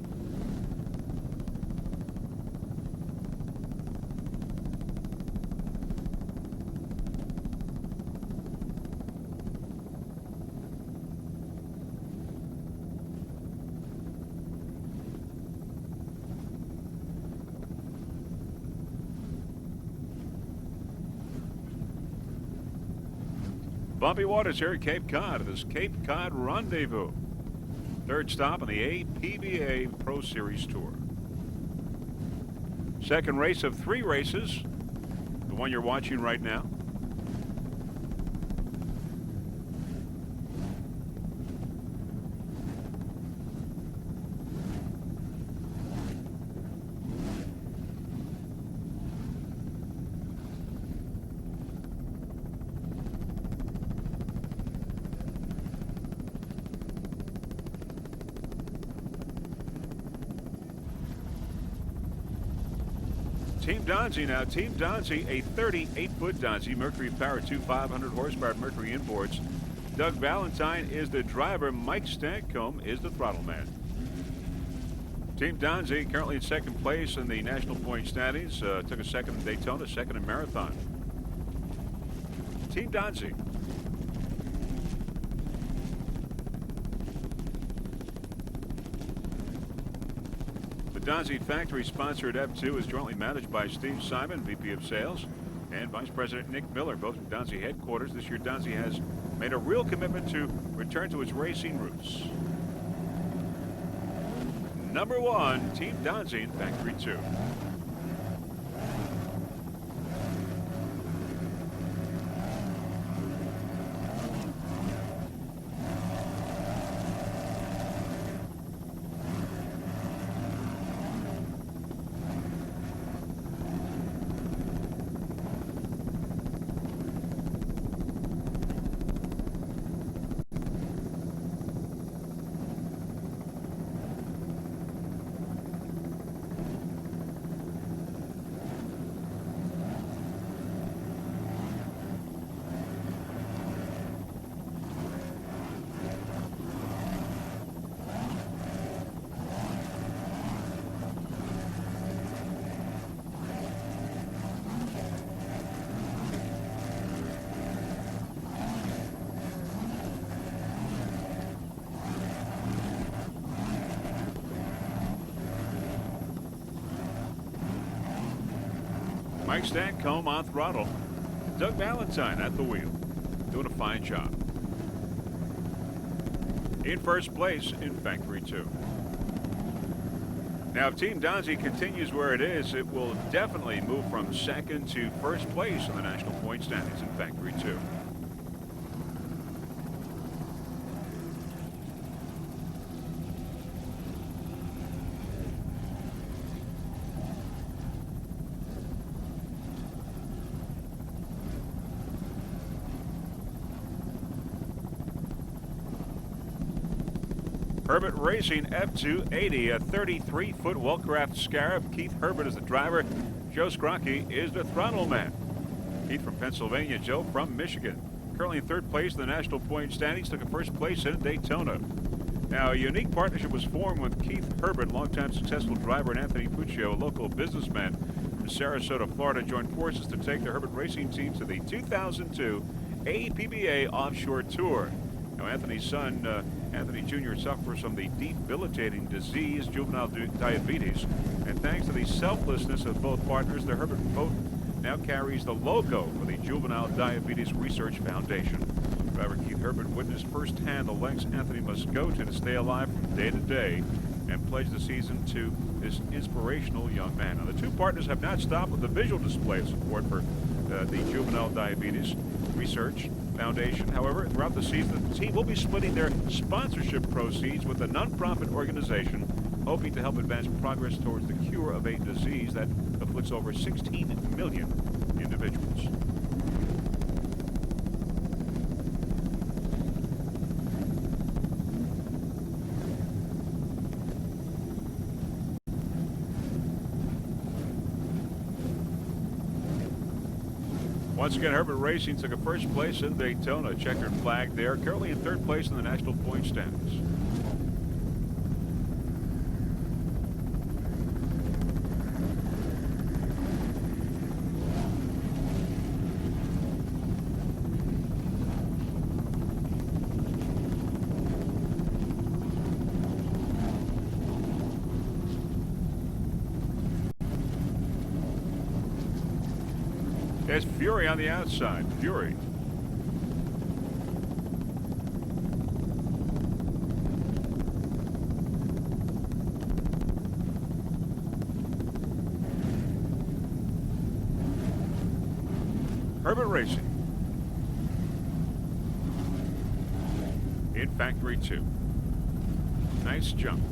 Bumpy waters here at Cape Cod. This Cape Cod Rendezvous. Third stop on the APBA Pro Series Tour. Second race of 3 races. The one you're watching right now. Team Donzi now. Team Donzi, a 38-foot Donzi, Mercury power, 2 500 horsepower Mercury inboards. Doug Valentine is the driver. Mike Stancombe is the throttle man. Team Donzi currently in second place in the national point standings. Took a second in Daytona, second in Marathon. Team Donzi. The Donzi factory sponsored F2 is jointly managed by Steve Simon, VP of Sales, and Vice President Nick Miller, both from Donzi headquarters. This year, Donzi has made a real commitment to return to its racing roots. Number 1, Team Donzi in Factory 2. Mike Stancombe on throttle. Doug Valentine at the wheel. Doing a fine job. In first place in Factory 2. Now, if Team Donzi continues where it is, it will definitely move from second to first place in the national point standings in Factory 2. Herbert Racing F280, a 33-foot Wellcraft Scarab. Keith Herbert is the driver. Joe Scrocky is the throttle man. Keith from Pennsylvania, Joe from Michigan. Currently in third place in the national point standings, took a first place in Daytona. Now, a unique partnership was formed with Keith Herbert, longtime successful driver, and Anthony Puccio, a local businessman from Sarasota, Florida, joined forces to take the Herbert Racing Team to the 2002 APBA Offshore Tour. Now, Anthony's son, Anthony Jr., suffers from the debilitating disease, juvenile diabetes. And thanks to the selflessness of both partners, the Herbert boat now carries the logo for the Juvenile Diabetes Research Foundation. Driver Keith Herbert witnessed firsthand the lengths Anthony must go to stay alive from day to day and pledged the season to this inspirational young man. Now, the two partners have not stopped with the visual display of support for the Juvenile Diabetes Research Foundation. However, throughout the season, the team will be splitting their sponsorship proceeds with a nonprofit organization hoping to help advance progress towards the cure of a disease that afflicts over 16 million individuals. Once again, Herbert Racing took a first place in Daytona. Checkered flag there. Currently in third place in the national point standings. There's Fury on the outside. Fury. Herbert Racing. In Factory 2. Nice jump.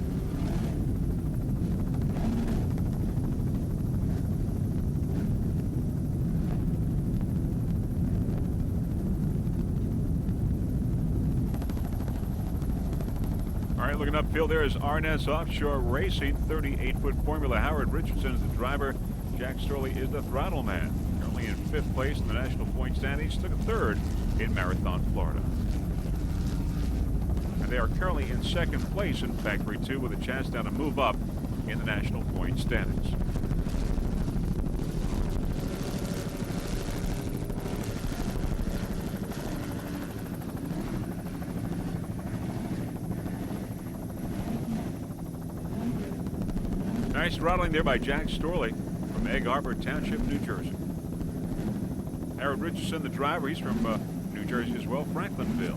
All right, looking upfield there is Arness Offshore Racing, 38-foot Formula. Howard Richardson is the driver. Jack Storley is the throttle man. Currently in fifth place in the national point standings. Took a third in Marathon, Florida. And they are currently in second place in Factory 2 with a chance now to move up in the national point standings. Nice throttling there by Jack Storley from Egg Harbor Township, New Jersey. Howard Richardson, the driver, he's from New Jersey as well, Franklinville.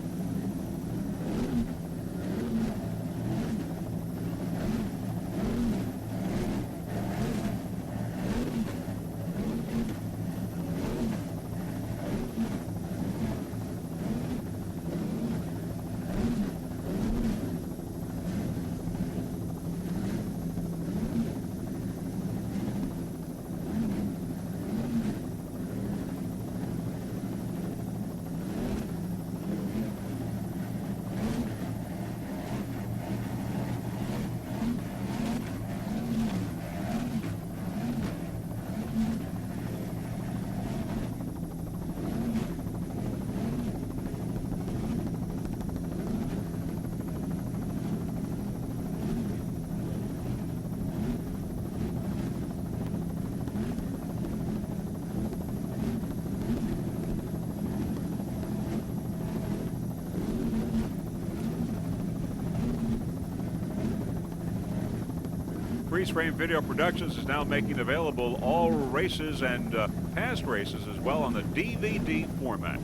Freeze Frame Video Productions is now making available all races and past races as well on the DVD format.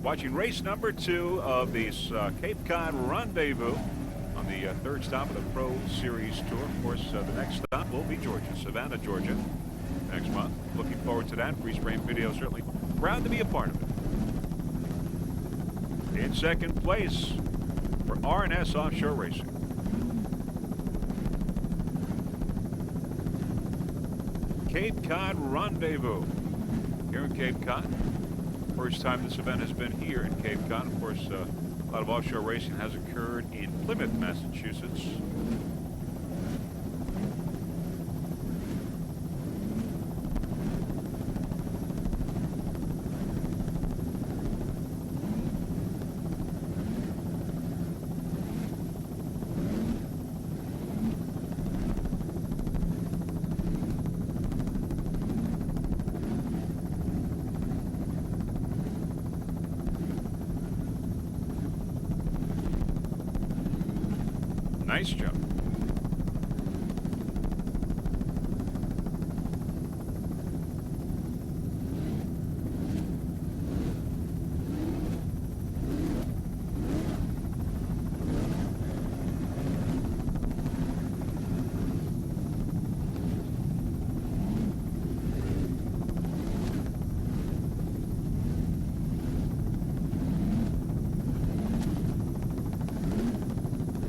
Watching race number 2 of this Cape Cod Rendezvous on the third stop of the Pro Series Tour. Of course, the next stop will be Georgia, Savannah, Georgia, next month. Looking forward to that. Freeze Frame Video certainly proud to be a part of it. In second place for RNS Offshore Racing. Cape Cod Rendezvous here in Cape Cod. First time this event has been here in Cape Cod. Of course, a lot of offshore racing has occurred in Plymouth, Massachusetts. Nice jump.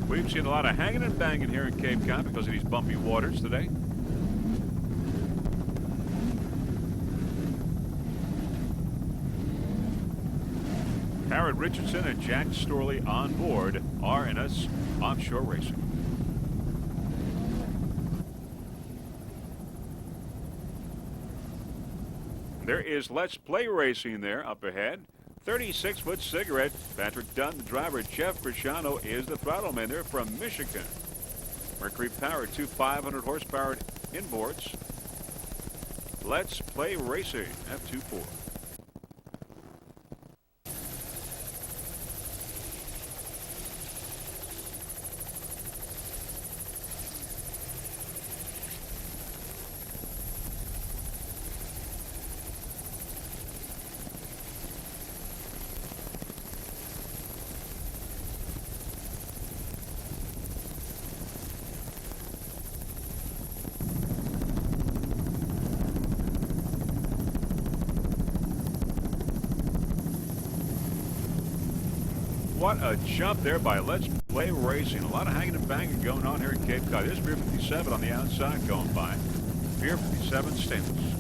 We've seen a lot of hanging and banging here in Cape Cod because of these bumpy waters today. Harrod Richardson and Jack Storley on board R&S Offshore Racing. There is Let's Play Racing there up ahead. 36-foot cigarette. Patrick Dunn, the driver. Jeff Brishano is the throttle man. They're from Michigan. Mercury powered, two 500 horsepower inboards. Let's Play Racing, F24. What a jump there by Let's Play Racing. A lot of hanging and banging going on here in Cape Cod. There's Pier 57 on the outside going by. Pier 57 stainless.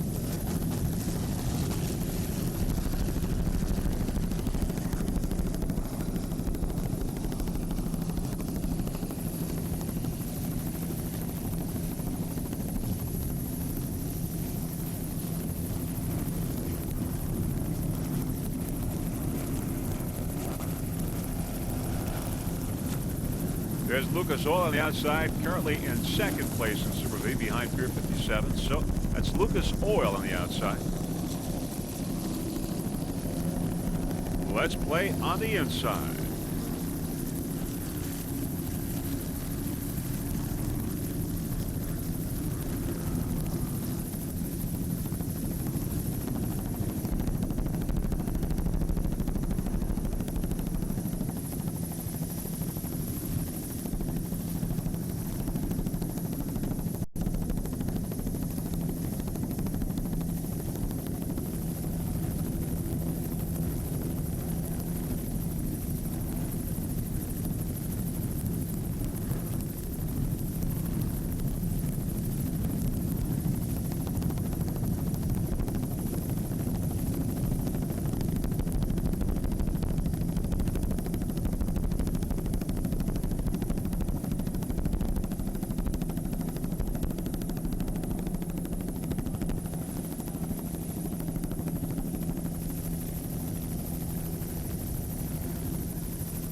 There's Lucas Oil on the outside, currently in second place in Super V behind Pier 57. So that's Lucas Oil on the outside. Let's Play on the inside.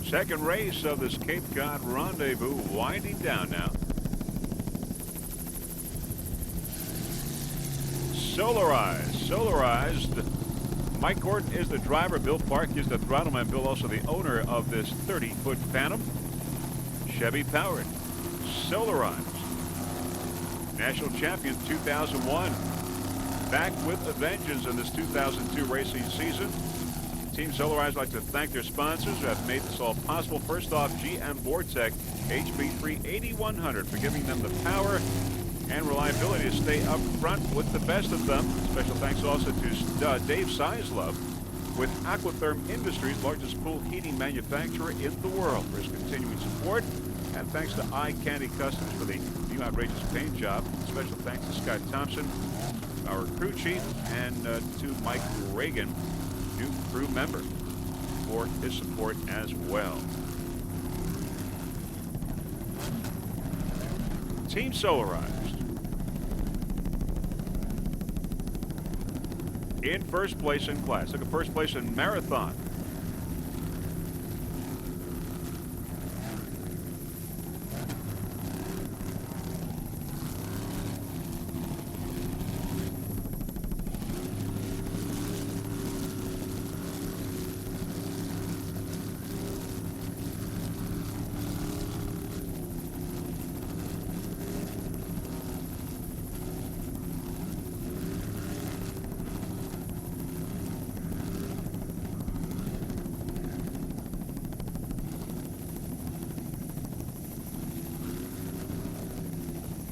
Second race of this Cape Cod Rendezvous winding down now. Solarized. Mike Gordon is the driver. Bill Park is the throttleman. Bill also the owner of this 30-foot Phantom. Chevy powered. Solarized. National champion 2001. Back with a vengeance in this 2002 racing season. Team Solarized would like to thank their sponsors who have made this all possible. First off, GM Vortec HB3 8100 for giving them the power and reliability to stay up front with the best of them. Special thanks also to Dave Sizlove with Aquatherm Industries, largest pool heating manufacturer in the world, for his continuing support. And thanks to Eye Candy Customs for the new outrageous paint job. Special thanks to Scott Thompson, our crew chief, and to Mike Reagan, new crew member, for his support as well. Team Solarized in first place in class. Took a first place in marathon.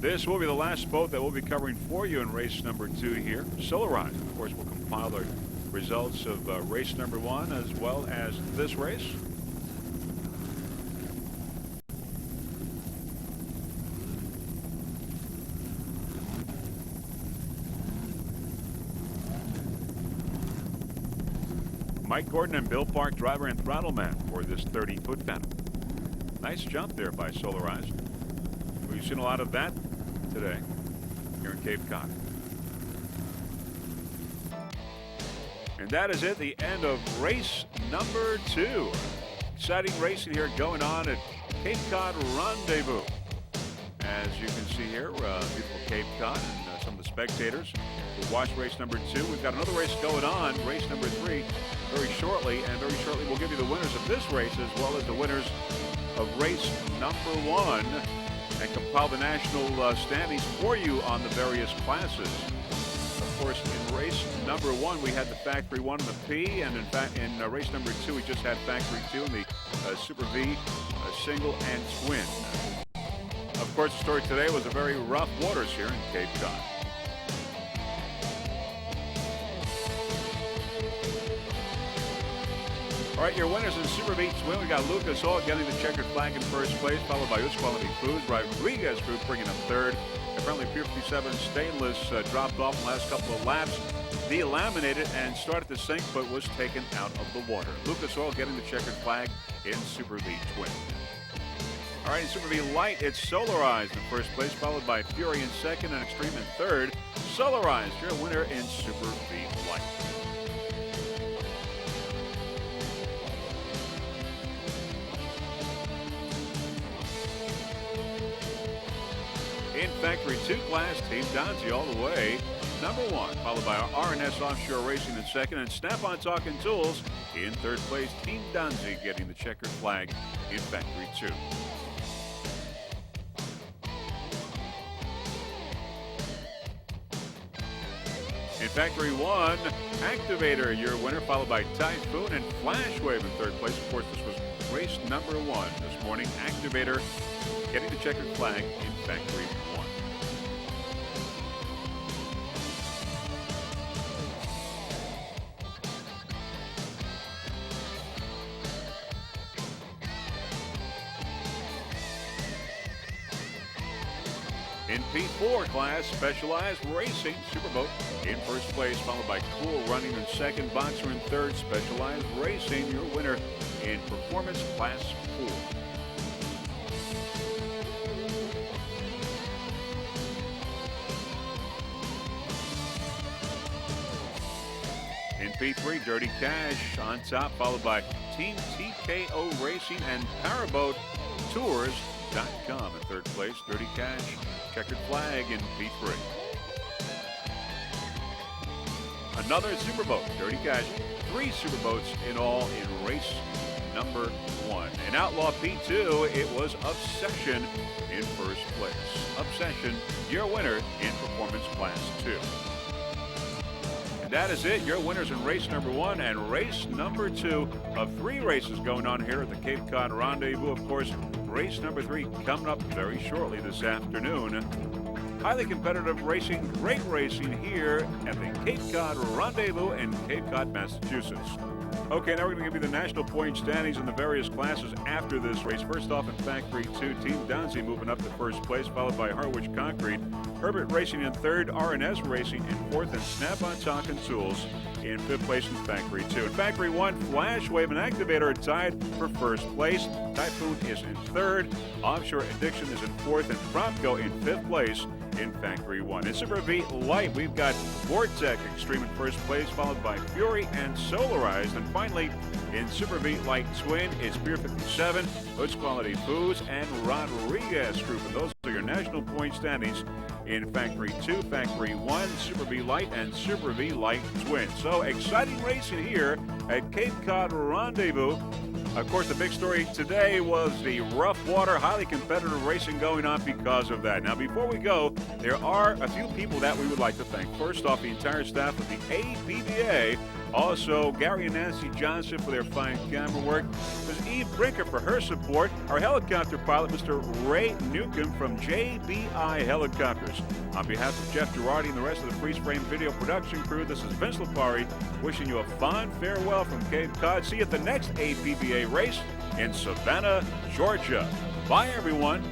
This will be the last boat that we'll be covering for you in race number 2 here. Solarized, of course, will compile the results of race number 1 as well as this race. Mike Gordon and Bill Park, driver and throttle man for this 30-foot battle. Nice jump there by Solarized. We've seen a lot of that today here in Cape Cod. And that is it, the end of race number 2. Exciting racing here going on at Cape Cod Rendezvous. As you can see here, beautiful Cape Cod and some of the spectators who watch race number 2. We've got another race going on, race number 3, very shortly. And very shortly we'll give you the winners of this race as well as the winners of race number 1 and compile the national standings for you on the various classes. Of course, in race number 1, we had the Factory 1 and the P, and in fact, in race number 2, we just had Factory 2 and the Super V, single and twin. Of course, the story today was a very rough waters here in Cape Cod. All right, your winners in Super V twin. We got Lucas Hall getting the checkered flag in first place, followed by Uts Quality Foods. Rodriguez Group bringing up third. Apparently, Pier 57 Stainless dropped off in the last couple of laps, delaminated and started to sink, but was taken out of the water. Lucas Oil getting the checkered flag in Super V twin. All right, in Super V Light, it's Solarized in first place, followed by Fury in second and Extreme in third. Solarized, your winner in Super V Light. In Factory 2 class, Team Donzie all the way, number 1, followed by R&S Offshore Racing in second, and Snap-on Talking Tools in third place. Team Donzie getting the checkered flag in Factory 2. In Factory 1, Activator, your winner, followed by Typhoon and Flashwave in third place. Of course, this was race number 1 this morning. Activator getting the checkered flag in Factory 1. In P4 class, Specialized Racing, Superboat in first place, followed by Cool Running in second, Boxer in third. Specialized Racing, your winner in Performance Class 4. In P3, Dirty Cash on top, followed by Team TKO Racing and Powerboat Tours.com in third place. Dirty Cash, checkered flag in P3. Another Superboat, Dirty Cash, 3 Superboats in all in race number 1. In Outlaw P2, it was Obsession in first place. Obsession, your winner in Performance Class 2. And that is it, your winners in race number 1 and race number 2 of 3 races going on here at the Cape Cod Rendezvous. Of course, race number 3 coming up very shortly this afternoon. Highly competitive racing, great racing here at the Cape Cod Rendezvous in Cape Cod, Massachusetts. Okay, now we're going to give you the national point standings in the various classes after this race. First off, in Factory 2, Team Donzie moving up to first place, followed by Harwich Concrete. Herbert Racing in third, R&S Racing in fourth, and Snap-on Talking Tools in fifth place in Factory 2. In Factory 1, Flashwave and Activator are tied for first place. Typhoon is in third. Offshore Addiction is in fourth, and Propco in fifth place in Factory 1. In Super V Light, we've got Vortec Extreme in first place, followed by Fury and Solarized. And finally, in Super V Light Twin, it's Pier 57, Uts Quality Foods, and Rodriguez Group. And those are your national point standings in Factory 2, Factory 1, Super V Light, and Super V Light Twin. So exciting racing here at Cape Cod Rendezvous. Of course, the big story today was the rough water, highly competitive racing going on because of that. Now, before we go, there are a few people that we would like to thank. First off, the entire staff of the APBA, Also, Gary and Nancy Johnson for their fine camera work. Ms. Eve Brinker for her support. Our helicopter pilot, Mr. Ray Newcomb from JBI Helicopters. On behalf of Jeff Girardi and the rest of the Freeze Frame Video production crew, this is Vince Lipari wishing you a fond farewell from Cape Cod. See you at the next APBA race in Savannah, Georgia. Bye, everyone.